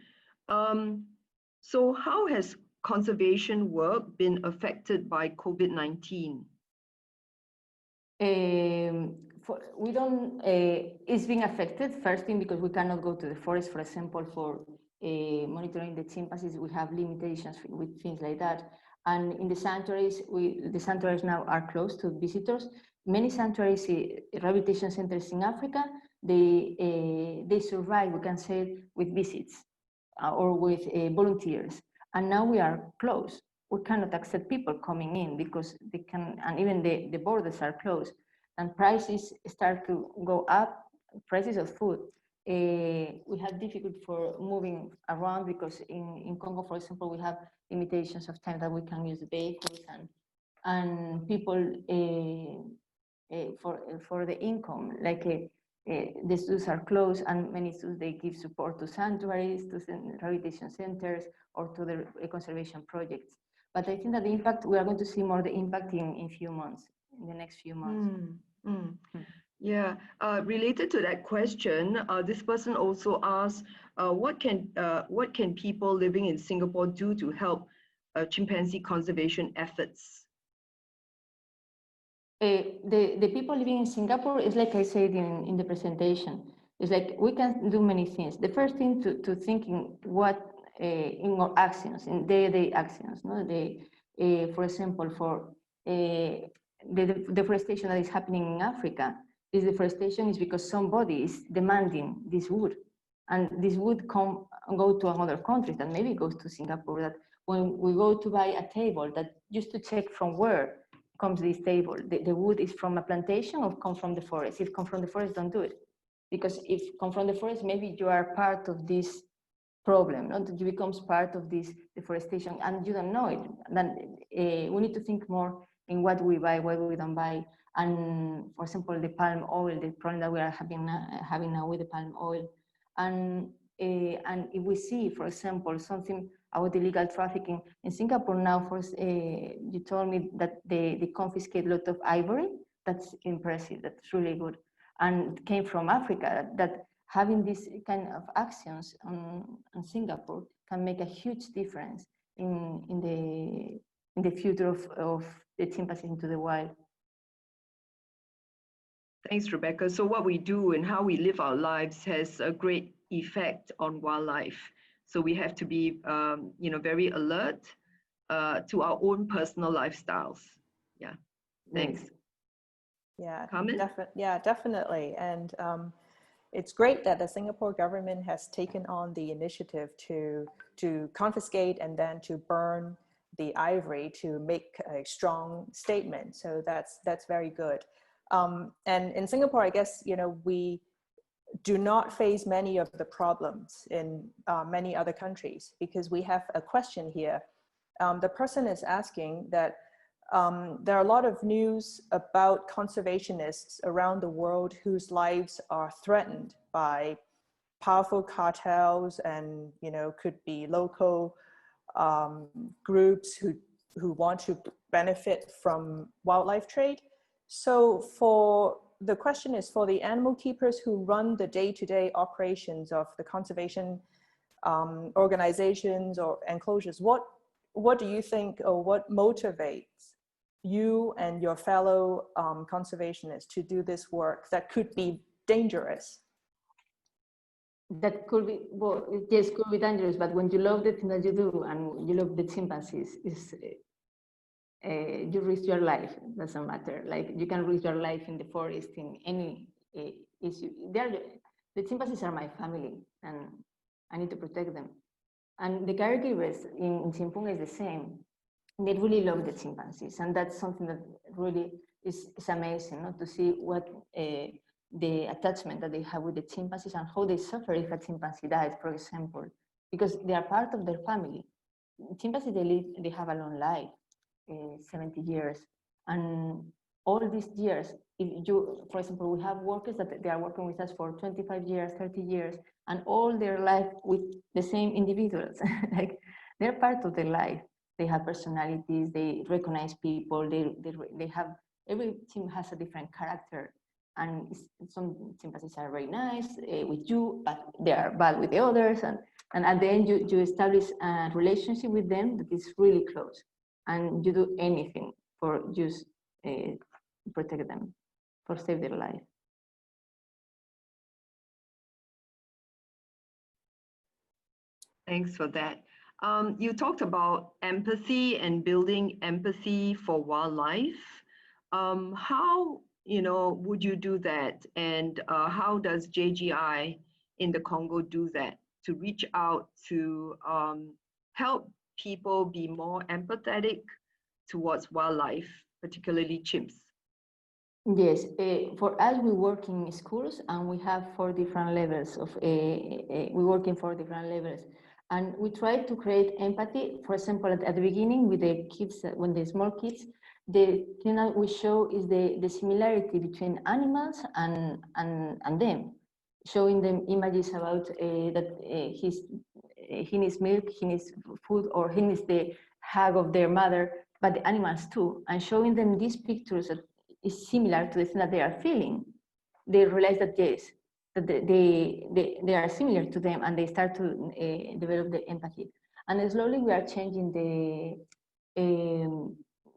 [SPEAKER 3] So how has conservation work been affected by COVID-19?
[SPEAKER 5] We don't, it's being affected, first thing, because we cannot go to the forest, for example, for monitoring the chimpanzees. We have limitations with things like that. And in the sanctuaries, the sanctuaries now are closed to visitors. Many sanctuaries, rehabilitation centers in Africa, they survive, we can say, with visits or with volunteers. And now we are closed. We cannot accept people coming in because they can, and even the borders are closed. And prices start to go up, prices of food. We have difficulty for moving around because in Congo, for example, we have limitations of time that we can use the vehicles, and people for the income, like the zoos are closed, and many zoos, they give support to sanctuaries, to rehabilitation centers, or to the conservation projects. But I think that the impact, we are going to see more the impact in few months, in the next few months.
[SPEAKER 3] Yeah, related to that question, this person also asked, what can people living in Singapore do to help chimpanzee conservation efforts?
[SPEAKER 5] The people living in Singapore is like I said in the presentation. It's like we can do many things. The first thing to thinking what in our actions, in day-to-day actions. No, for example, for the deforestation that is happening in Africa. This deforestation is because somebody is demanding this wood, and this wood go to another country, that maybe goes to Singapore. That when we go to buy a table, that just to check from where comes this table, the wood is from a plantation or come from the forest. If come from the forest, don't do it, because if come from the forest, maybe you are part of this problem, not that you becomes part of this deforestation, and you don't know it. Then we need to think more in what we buy, what we don't buy. And for example, the palm oil, the problem that we are having now with the palm oil. And if we see, for example, something about illegal trafficking in Singapore now, first, you told me that they confiscate a lot of ivory. That's impressive, that's really good. And it came from Africa, that having this kind of actions on Singapore can make a huge difference in the future of the chimpanzees into the wild.
[SPEAKER 3] Thanks, Rebecca. So what we do and how we live our lives has a great effect on wildlife. So we have to be, very alert to our own personal lifestyles. Yeah, thanks.
[SPEAKER 1] Yeah,
[SPEAKER 3] Comment?
[SPEAKER 1] definitely. And it's great that the Singapore government has taken on the initiative to confiscate and then to burn the ivory to make a strong statement. So that's very good. And in Singapore, I guess, we do not face many of the problems in many other countries, because we have a question here. The person is asking that there are a lot of news about conservationists around the world whose lives are threatened by powerful cartels and, could be local groups who want to benefit from wildlife trade. So the question is, for the animal keepers who run the day-to-day operations of the conservation organizations or enclosures, what do you think, or what motivates you and your fellow conservationists to do this work that could be dangerous?
[SPEAKER 5] That could be, well, yes, could be dangerous, but when you love the thing that you do and you love the chimpanzees, you risk your life. It doesn't matter. Like, you can risk your life in the forest, in any issue. The chimpanzees are my family, and I need to protect them. And the caregivers in Tchimpounga is the same. they really love the chimpanzees, and that's something that really is amazing, to see what the attachment that they have with the chimpanzees and how they suffer if a chimpanzee dies, for example, because they are part of their family. Chimpanzees, they have a long life, 70 years, and all these years, if you, for example, we have workers that they are working with us for 25 years, 30 years, and all their life with the same individuals. Like, they're part of their life. They have personalities, they recognize people, they have, every team has a different character. And some chimpanzees are very nice with you, but they are bad with the others. And at the end, you establish a relationship with them that is really close. And you do anything for just protect them, for save their life.
[SPEAKER 3] Thanks for that. You talked about empathy and building empathy for wildlife. How would you do that? And how does JGI in the Congo do that to reach out to help people be more empathetic towards wildlife, particularly chimps?
[SPEAKER 5] Yes, for us, we work in schools and we have 4 different levels of, we work in 4 different levels. And we try to create empathy. For example, at the beginning with the kids, when they're small kids, the thing that we show is the similarity between animals and them, showing them images about that he needs milk, he needs food, or he needs the hug of their mother, but the animals too, and showing them these pictures that is similar to the thing that they are feeling. They realize that yes, that they are similar to them, and they start to develop the empathy. And slowly we are changing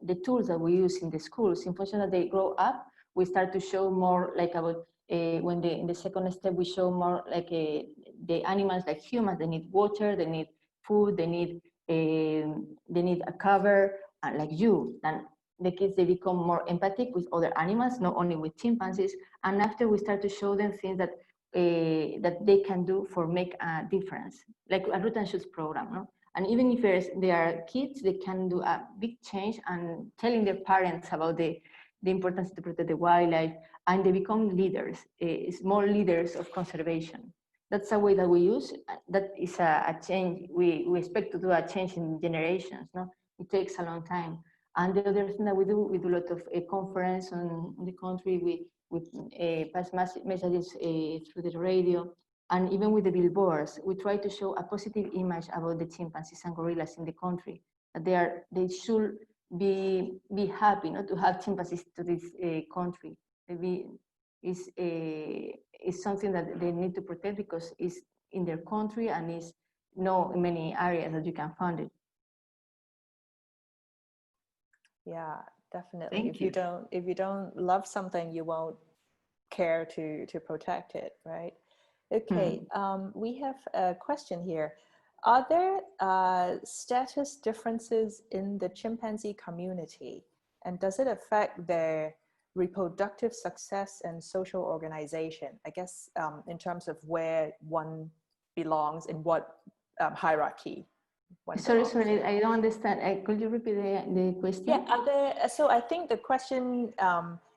[SPEAKER 5] the tools that we use in the schools. In function that they grow up, we start to show more like about when in the second step we show more like the animals like humans. They need water, they need food, they need a cover, like you. And the kids, they become more empathic with other animals, not only with chimpanzees. And after we start to show them things that that they can do for make a difference, like a root and shoots program, no? And even if they are kids, they can do a big change and telling their parents about the importance to protect the wildlife, and they become leaders, small leaders of conservation. That's a way that we use. That is a change. We expect to do a change in generations, no? It takes a long time. And the other thing that we do a lot of conference on the country. We pass messages through the radio, and even with the billboards, we try to show a positive image about the chimpanzees and gorillas in the country. That they should be happy not to have chimpanzees to this country. Maybe is something that they need to protect because it's in their country and is not in many areas that you can find it.
[SPEAKER 1] Yeah, definitely. If you don't love something, you won't care to protect it, right? Okay, we have a question here. Are there status differences in the chimpanzee community, and does it affect their reproductive success and social organization? I guess in terms of where one belongs in what hierarchy.
[SPEAKER 5] Sorry, I don't understand. Could you repeat the question?
[SPEAKER 1] Yeah, so I think the question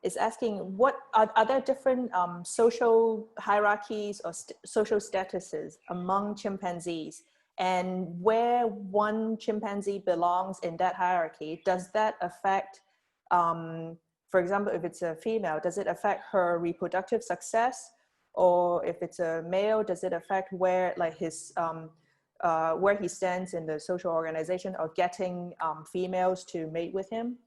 [SPEAKER 1] is asking, what are there different social hierarchies or social statuses among chimpanzees, and where one chimpanzee belongs in that hierarchy, does that affect, for example, if it's a female, does it affect her reproductive success? Or if it's a male, does it affect where like his where he stands in the social organization, or getting females to mate with him?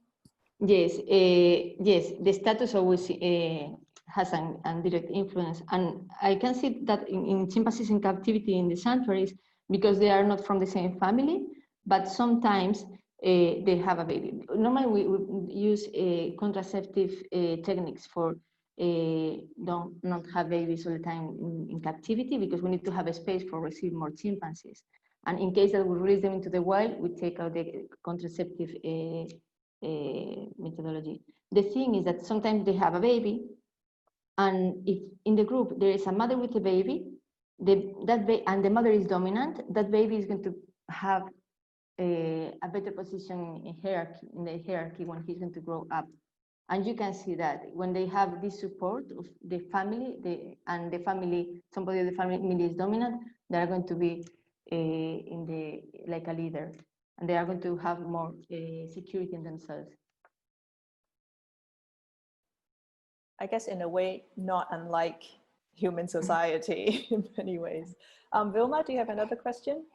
[SPEAKER 5] Yes, yes, the status always has a direct influence. And I can see that in chimpanzees in captivity in the sanctuaries, because they are not from the same family, but sometimes they have a baby. Normally we use contraceptive techniques for not have babies all the time in captivity, because we need to have a space for receive more chimpanzees. And in case that we release them into the wild, we take out the contraceptive methodology. The thing is that sometimes they have a baby, and if in the group there is a mother with a baby, and the mother is dominant, that baby is going to have a better position in the hierarchy when he's going to grow up. And you can see that when they have this support of the family, and the family, somebody of the family is dominant, they are going to be like a leader, and they are going to have more security in themselves.
[SPEAKER 1] I guess in a way, not unlike human society in many ways. Vilma, do you have another question?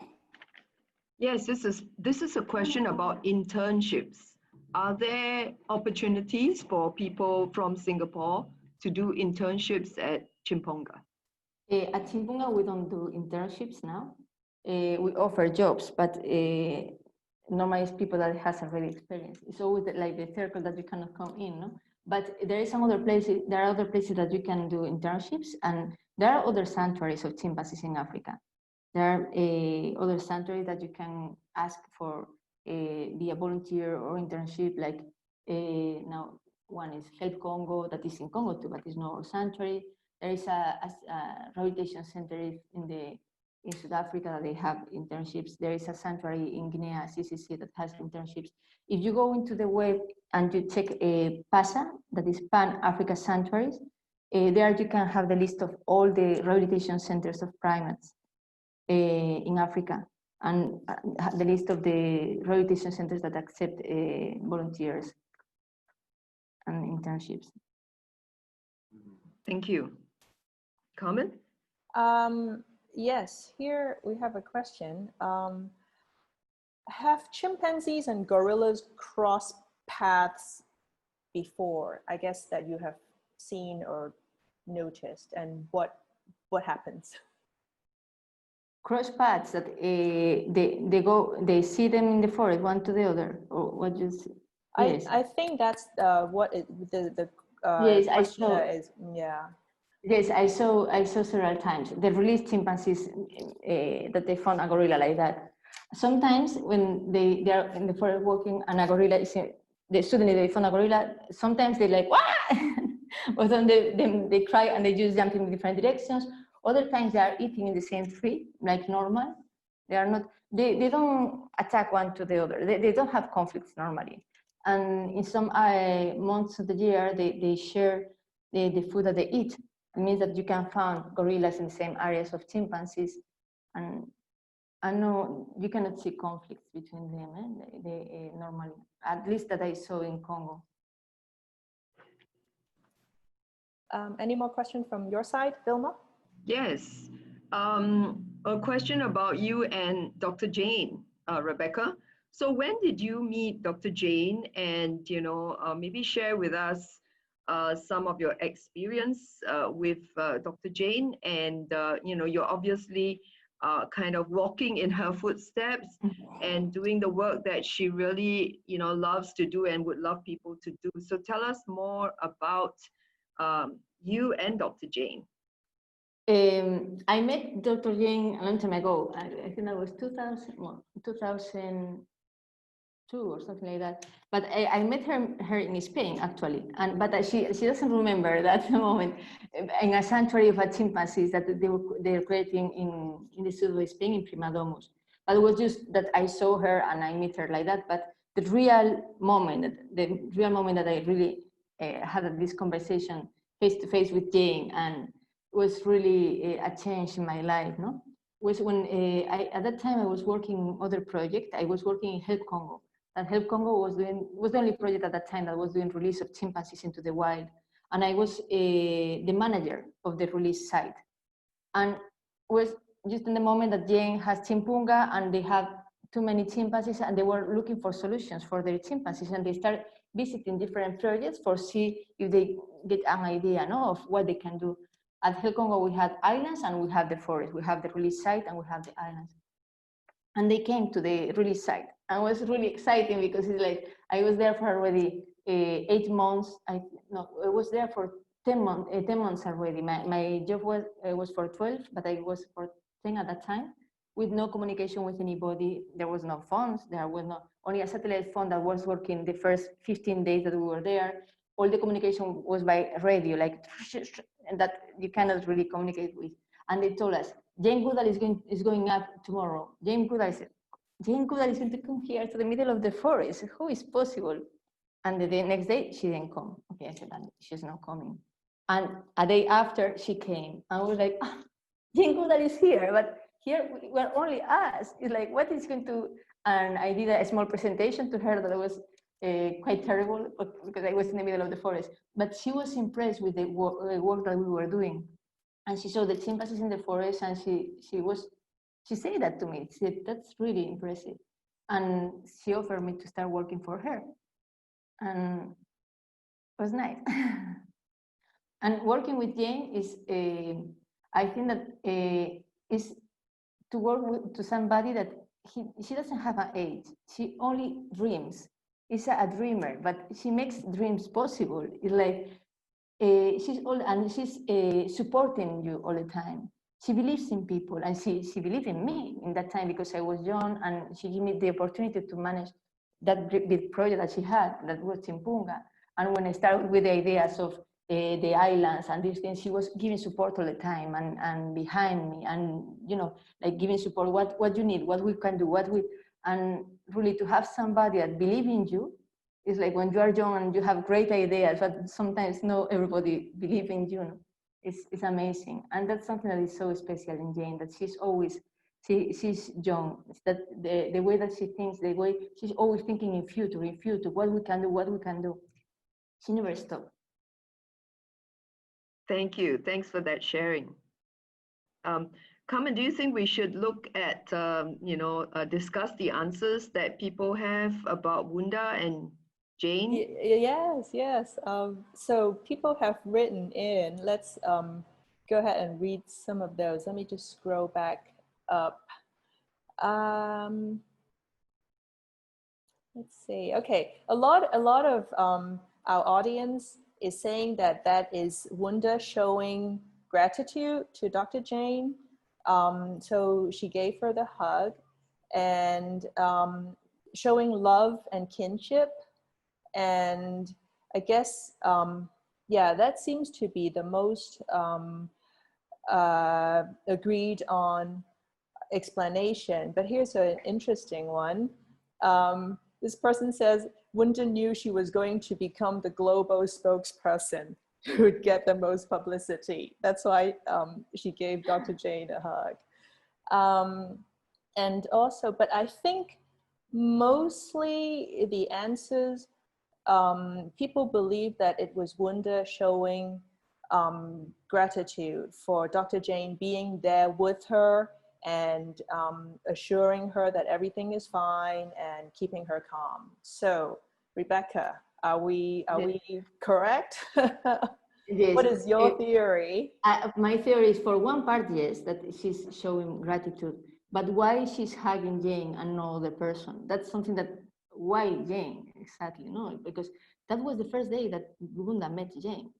[SPEAKER 3] Yes, this is a question about internships. Are there opportunities for people from Singapore to do internships at Tchimpounga?
[SPEAKER 5] At Tchimpounga, we don't do internships now. We offer jobs, but normally it's people that has already experience. It's always like the circle that you cannot come in, no? But there is some other places. There are other places that you can do internships, and there are other sanctuaries of chimpanzees in Africa. There are other sanctuaries that you can ask for, be a volunteer or internship. Like now, one is Help Congo, that is in Congo too, but it's not a sanctuary. There is a rehabilitation center in South Africa that they have internships. There is a sanctuary in Guinea, CCC, that has internships. If you go into the web and you check PASA, that is Pan-Africa Sanctuaries, there you can have the list of all the rehabilitation centers of primates in Africa, and the list of the rehabilitation centers that accept volunteers and internships.
[SPEAKER 3] Thank you. Carmen?
[SPEAKER 1] Yes, here we have a question. Have chimpanzees and gorillas crossed paths before? I guess that you have seen or noticed, and what happens?
[SPEAKER 5] Cross paths that they see them in the forest, one to the other, or what you see? Yes.
[SPEAKER 1] I think that's what the
[SPEAKER 5] yes,
[SPEAKER 1] question
[SPEAKER 5] I saw,
[SPEAKER 1] is. Yeah.
[SPEAKER 5] Yes, I saw several times. They released chimpanzees that they found a gorilla like that. Sometimes when they are in the forest walking and a gorilla is suddenly they found a gorilla, sometimes they're like, "Wah!" Or then they cry and they just jump in different directions. Other times they are eating in the same tree, like normal. They are not, they don't attack one to the other. They don't have conflicts normally. And in some months of the year, they share the food that they eat. It means that you can find gorillas in the same areas of chimpanzees, and I know you cannot see conflicts between them. They normally, at least that I saw in Congo.
[SPEAKER 1] Any more questions from your side, Vilma?
[SPEAKER 3] Yes. A question about you and Dr. Jane, Rebecca. So when did you meet Dr. Jane, and maybe share with us some of your experience with Dr. Jane, and you're obviously kind of walking in her footsteps and doing the work that she really loves to do and would love people to do. So tell us more about you and Dr. Jane.
[SPEAKER 5] I met Dr. Jane a long time ago. I think that was 2002 or something like that. But I met her in Spain actually, but she doesn't remember that moment in a sanctuary of chimpanzees that they're creating in the south of Spain in Primadomus. But it was just that I saw her and I met her like that. But the real moment that I really had this conversation face to face with Jane and was really a change in my life, no? Was when at that time I was working in other project. I was working in Help Congo, and Help Congo was the only project at that time that was doing release of chimpanzees into the wild, and I was the manager of the release site, and was just in the moment that Jane has Tchimpounga and they have too many chimpanzees, and they were looking for solutions for their chimpanzees, and they started visiting different projects for see if they get an idea, no, of what they can do. At Help Congo, we had islands and we have the forest. We have the release site and we have the islands. And they came to the release site. And it was really exciting because it's like, I was there for already 8 months. I was there for 10 months already. My job was for 12, but I was for 10 at that time with no communication with anybody. There was no phones. There was only a satellite phone that was working the first 15 days that we were there. All the communication was by radio, like, and that you cannot really communicate with. And they told us, Jane Goodall is going up tomorrow. Jane Goodall Jane Goodall is going to come here to the middle of the forest. Who is possible? And the next day, she didn't come. Okay, I said, she's not coming. And a day after, she came. And I was like, oh, Jane Goodall is here, but here we're only us. It's like, what is going to... And I did a small presentation to her that was quite terrible because I was in the middle of the forest. But she was impressed with the work that we were doing. And she saw the chimpanzees in the forest, and she said that to me. She said, that's really impressive. And she offered me to start working for her. And it was nice. And working with Jane is, I think that is to work to somebody that she doesn't have an age. She only dreams. She's a dreamer, but she makes dreams possible. It's like she's supporting you all the time. She believes in people, and she believed in me in that time because I was young, and she gave me the opportunity to manage that big project that she had, that was Tchimpounga. And when I started with the ideas of the islands and these things, she was giving support all the time and behind me, and like giving support, what you need, what we can do, and really to have somebody that believes in you. It's like when you are young and you have great ideas, but sometimes not everybody believes in you. It's amazing, and that's something that is so special in Jane, that she's always she's young. It's that the way that she thinks, the way she's always thinking in future, what we can do. She never stops.
[SPEAKER 3] Thank you. Thanks for that sharing. Carmen, do you think we should look at, discuss the answers that people have about Wunda and Jane?
[SPEAKER 1] Yes. So people have written in. Let's go ahead and read some of those. Let me just scroll back up. Let's see. Okay, a lot of our audience is saying that is Wunda showing gratitude to Dr. Jane. So she gave her the hug and showing love and kinship. And I guess, that seems to be the most agreed on explanation. But here's an interesting one. This person says, Wunda knew she was going to become the global spokesperson who would get the most publicity. That's why she gave Dr. Jane a hug. And also, but I think mostly the answers, people believe that it was Wunda showing gratitude for Dr. Jane being there with her and assuring her that everything is fine and keeping her calm. So, Rebecca, are we correct?
[SPEAKER 5] Yes.
[SPEAKER 1] What is your theory?
[SPEAKER 5] My theory is, for one part, yes, that she's showing gratitude, but why she's hugging Jane and no other person? That's something that, why Jane exactly? No, because that was the first day that Wunda met Jane.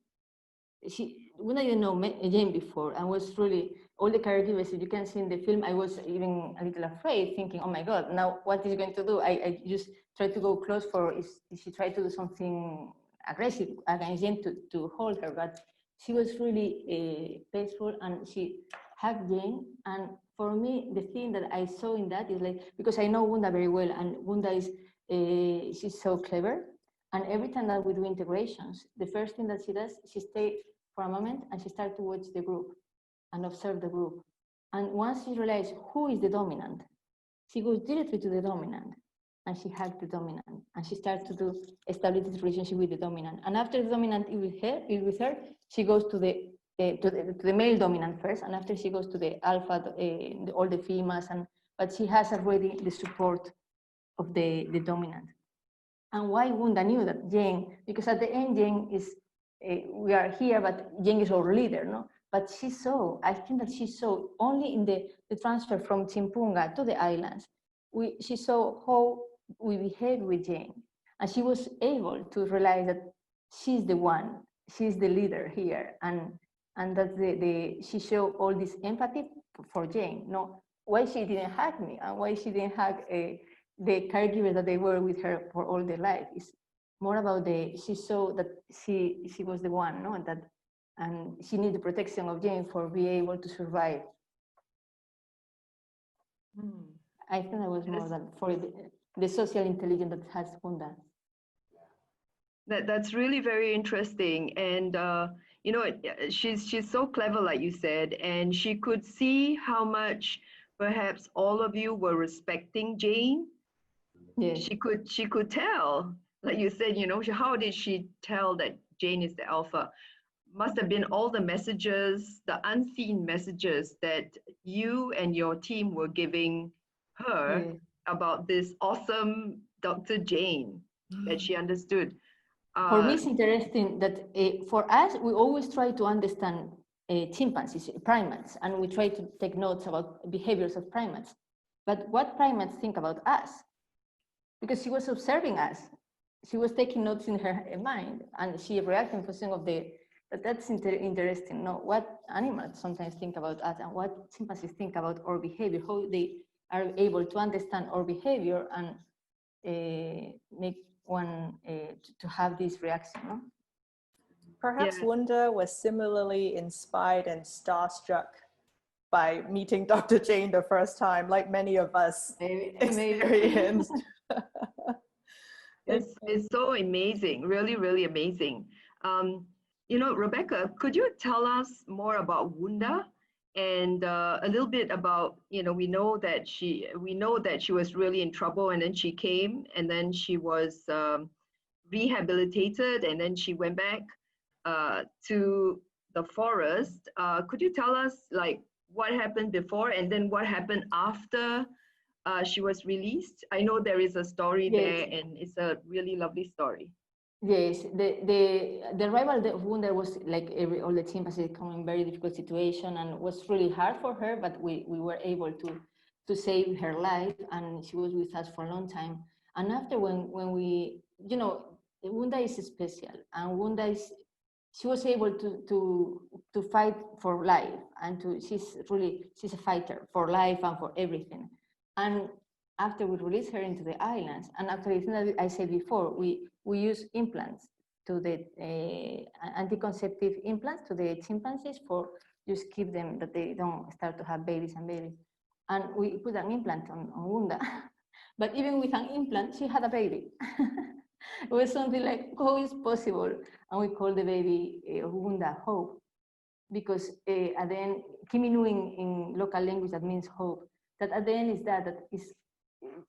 [SPEAKER 5] Wunda didn't know Jane before, and was really, all the caregivers, you can see in the film, I was even a little afraid, thinking, oh my God, now what is he going to do? I just tried to go close for, if she tried to do something aggressive against Jane to hold her, but she was really peaceful, and she hugged Jane. And for me, the thing that I saw in that is like, because I know Wunda very well, and Wunda is, she's so clever. And every time that we do integrations, the first thing that she does, she stays for a moment and she starts to watch the group and observe the group. And once she realizes who is the dominant, she goes directly to the dominant and she hugs the dominant, and she starts to establish this relationship with the dominant. And after the dominant is with her, she goes to the male dominant first, and after she goes to the alpha, all the females, but she has already the support of the dominant. And why Wunda knew that Jane, because at the end Jane is, we are here, but Jane is our leader, no? But she saw, I think that she saw only in the transfer from Tchimpounga to the islands, she saw how we behave with Jane. And she was able to realize that she's the one, she's the leader here. And that she showed all this empathy for Jane. No, why she didn't hug me, and why she didn't hug the caregivers that they were with her for all their life. It's more about she saw that she was the one, no, and she needed the protection of Jane for being able to survive. I think that was more than for the social intelligence that has Wunda.
[SPEAKER 3] That's really very interesting. And, you know, she's so clever, like you said, and she could see how much perhaps all of you were respecting Jane.
[SPEAKER 5] Yes.
[SPEAKER 3] She could tell, like you said, you know, how did she tell that Jane is the alpha? Must have been all the messages, the unseen messages that you and your team were giving her about this awesome Dr. Jane that she understood.
[SPEAKER 5] For me, it's interesting that for us, we always try to understand chimpanzees, primates, and we try to take notes about behaviors of primates. But what primates think about us? Because she was observing us. She was taking notes in her mind, and she reacted in function of the. But that's interesting. No, what animals sometimes think about us, and what chimpanzees think about our behavior, how they are able to understand our behavior and make one to have this reaction. No?
[SPEAKER 1] Perhaps Wunda was similarly inspired and starstruck by meeting Dr. Jane the first time, like many of us experienced.
[SPEAKER 3] It's so amazing, really, really amazing. You know, Rebecca, could you tell us more about Wunda and a little bit about, you know, we know that she was really in trouble, and then she came, and then she was rehabilitated, and then she went back to the forest. Could you tell us like what happened before and then what happened after she was released? I know there is a story there, and it's a really lovely story.
[SPEAKER 5] Yes, the arrival of Wunda was like all the chimpanzees come in very difficult situation, and was really hard for her, but we were able to save her life, and she was with us for a long time. And after when we, you know, Wunda is special, and she was able to fight for life, and she's a fighter for life and for everything. And after we released her into the islands, and actually, I said before, we use implants to the anti-conceptive implants to the chimpanzees for just keep them that they don't start to have babies. And we put an implant on Wunda, but even with an implant, she had a baby. It was something like, how is possible? And we called the baby Wunda Hope, because at the end, Kiminu in local language, that means hope. That at the end is that is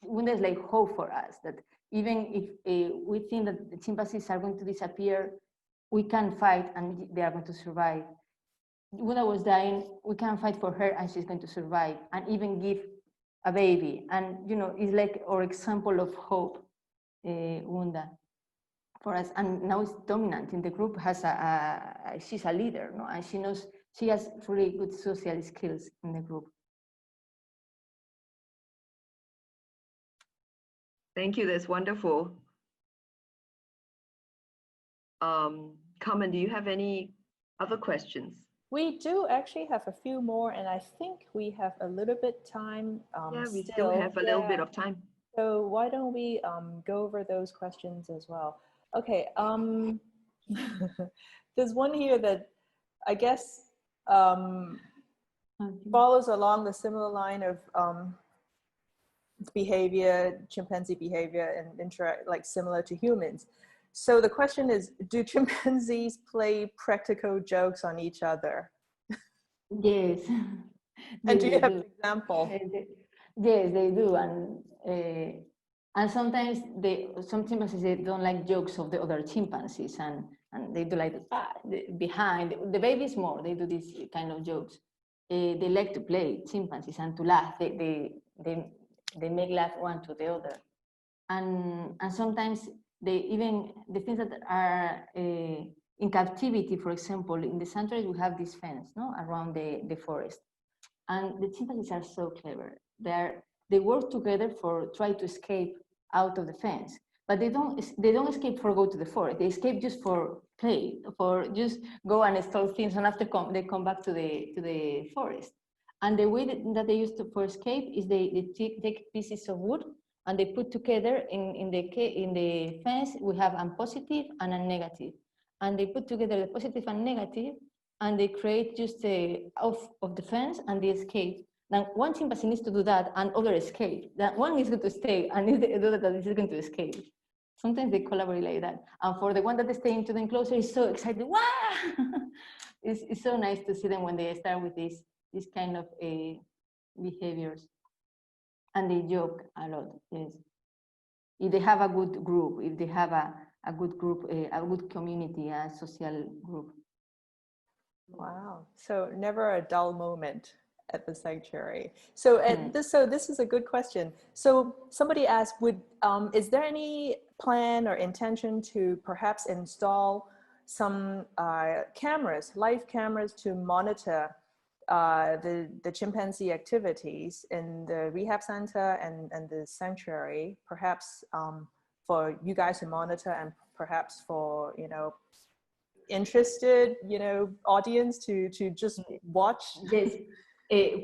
[SPEAKER 5] Wunda is like hope for us, that even if we think that the chimpanzees are going to disappear, we can fight and they are going to survive. Wunda was dying, we can fight for her and she's going to survive and even give a baby. And you know, it's like our example of hope, Wunda, for us. And now it's dominant in the group, she's a leader, no? And she has really good social skills in the group.
[SPEAKER 3] Thank you, that's wonderful. Carmen, do you have any other questions?
[SPEAKER 1] We do actually have a few more, and I think we have a little bit time.
[SPEAKER 3] We still have a little bit of time.
[SPEAKER 1] So why don't we go over those questions as well? Okay, there's one here that I guess follows along the similar line of behavior, chimpanzee behavior, and interact like similar to humans. So the question is, do chimpanzees play practical jokes on each other?
[SPEAKER 5] Yes.
[SPEAKER 1] And do you have an example?
[SPEAKER 5] Yes, they do. And sometimes some chimpanzees, they don't like jokes of the other chimpanzees, and they do like behind the babies more. They do these kind of jokes. They like to play, chimpanzees, and to laugh. They make laugh one to the other, and sometimes the things that are in captivity, for example, in the sanctuary we have this fence, no, around the forest, and the chimpanzees are so clever. They work together for try to escape out of the fence, but they don't escape for go to the forest. They escape just for play, for just go and steal things, and after they come back to the forest. And the way that they use for escape is they take pieces of wood and they put together in the fence. We have a positive and a negative, and they put together the positive and negative, and they create just off of the fence, and they escape. Now, one chimpanzee needs to do that and other escape. That one is going to stay and the other that is going to escape. Sometimes they collaborate like that. And for the one that is staying to the enclosure is so excited. Wow! It's so nice to see them when they start with this kind of behaviors. And they joke a lot, yes. If they have a good group, if they have a good group, a good community, a social group.
[SPEAKER 1] Wow. So never a dull moment at the sanctuary. So this is a good question. So somebody asked, is there any plan or intention to perhaps install some cameras, live cameras to monitor the chimpanzee activities in the rehab center and the sanctuary, perhaps for you guys to monitor and perhaps for, interested, audience to just watch?
[SPEAKER 5] Yes.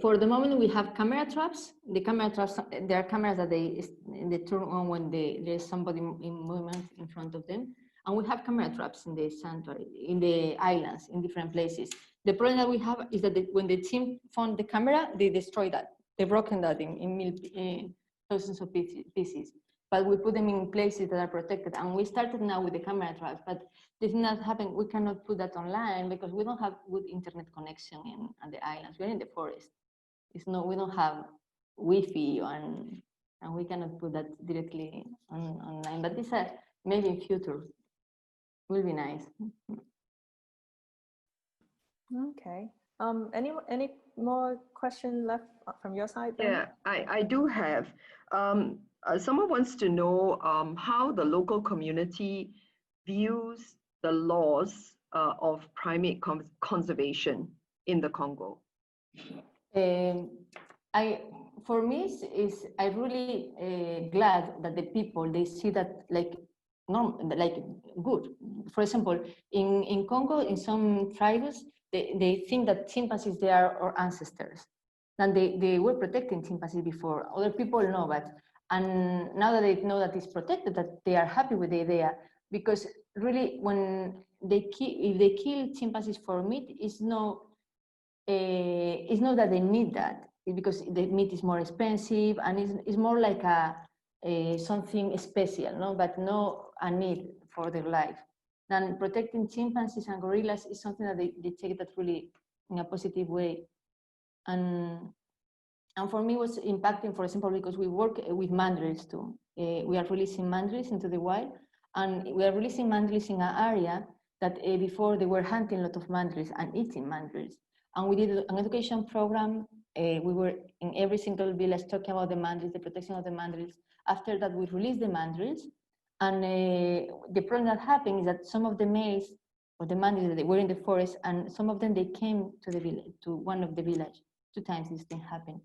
[SPEAKER 5] For the moment, we have camera traps. The camera traps, there are cameras that they turn on when there's somebody in movement in front of them. And we have camera traps in the sanctuary, in the islands, in different places. The problem that we have is that when the team found the camera, they destroyed that. They broken that in thousands of pieces. But we put them in places that are protected. And we started now with the camera traps, but this is not happening. We cannot put that online because we don't have good internet connection on the islands. We're in the forest. We don't have Wi-Fi and we cannot put that directly online. But this maybe in future will be nice.
[SPEAKER 1] Okay. Any more question left from your side?
[SPEAKER 3] Yeah, I do have. Someone wants to know how the local community views the laws of primate conservation in the Congo.
[SPEAKER 5] For me, I'm really glad that the people, they see that like good. For example, in Congo, in some tribes, they think that chimpanzees, they are our ancestors. And they were protecting chimpanzees before. Other people know that. And now that they know that it's protected, that they are happy with the idea. Because really, when if they kill chimpanzees for meat, it's not that they need that. It's because the meat is more expensive and it's more like something special, no? But no a need for their life. And protecting chimpanzees and gorillas is something that they take that really in a positive way. And for me, it was impacting, for example, because we work with mandrills too. We are releasing mandrills into the wild, and we are releasing mandrills in an area that before they were hunting a lot of mandrills and eating mandrills. And we did an education program. We were in every single village talking about the mandrills, the protection of the mandrills. After that, we released the mandrills. And the problem that happened is that some of the males of the mandrills, they were in the forest, and some of them, they came to the village, to one of the village. 2 times this thing happened.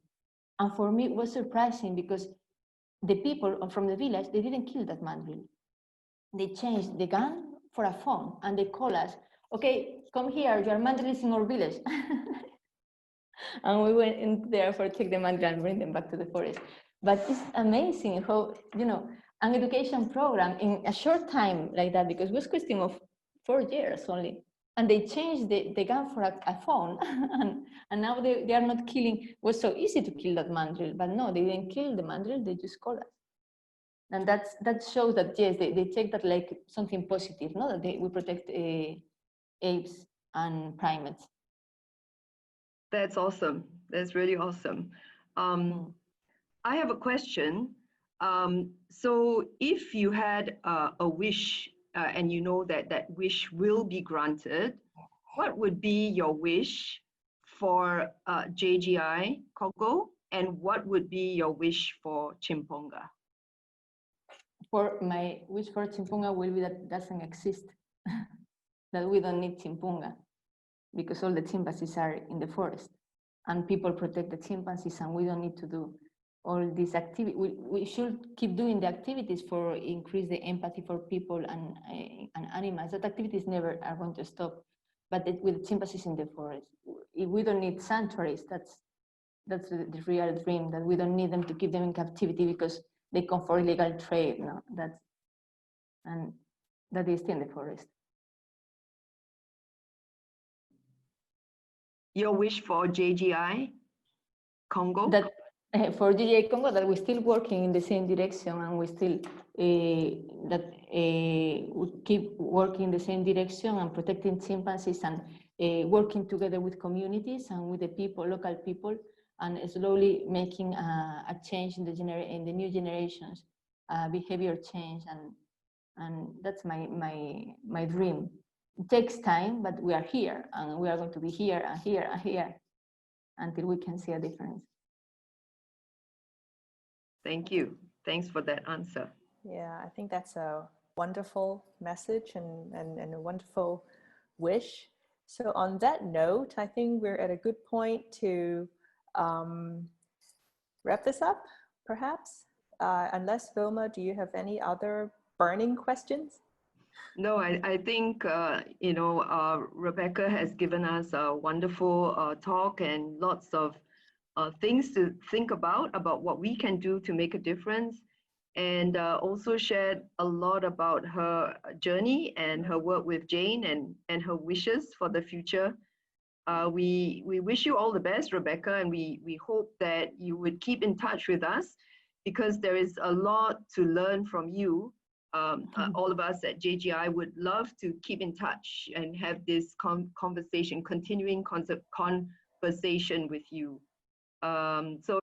[SPEAKER 5] And for me, it was surprising because the people from the village, they didn't kill that mandrill. They changed the gun for a phone, and they call us, okay, come here, your mandrill is in our village. And we went in there for take the mandrill and bring them back to the forest. But it's amazing how, an education program in a short time like that, because it was a question of 4 years only. And they changed the gun for a phone. and now they are not killing. It was so easy to kill that mandrill, but no, they didn't kill the mandrill, they just call us. And that shows that, yes, they take that like something positive, no? That we protect apes and primates.
[SPEAKER 3] That's awesome. That's really awesome. I have a question. So if you had a wish and you know that wish will be granted, what would be your wish for JGI Congo, and what would be your wish for Tchimpounga?
[SPEAKER 5] For my wish for Tchimpounga will be that it doesn't exist, that we don't need Tchimpounga, because all the chimpanzees are in the forest, and people protect the chimpanzees, and we don't need to do all these activities. We should keep doing the activities for increase the empathy for people and animals. That activities never are going to stop. But with chimpanzees in the forest, if we don't need sanctuaries, that's the real dream, that we don't need them to keep them in captivity because they come for illegal trade. No, that is in the forest.
[SPEAKER 3] Your wish for JGI? Congo?
[SPEAKER 5] That for JGI Congo, that we're still working in the same direction, and we still we keep working in the same direction and protecting chimpanzees and working together with communities and with the people, local people, and slowly making a change in the new generations, behavior change, and that's my dream. It takes time, but we are here, and we are going to be here and here and here until we can see a difference.
[SPEAKER 3] Thank you. Thanks for that answer.
[SPEAKER 1] Yeah, I think that's a wonderful message and a wonderful wish. So on that note, I think we're at a good point to wrap this up, perhaps. Unless, Vilma, do you have any other burning questions?
[SPEAKER 3] No, I think, Rebecca has given us a wonderful talk and lots of things to think about what we can do to make a difference, and also shared a lot about her journey and her work with Jane and her wishes for the future. We wish you all the best, Rebecca, and we hope that you would keep in touch with us, because there is a lot to learn from you. All of us at JGI would love to keep in touch and have this continuing conversation with you. So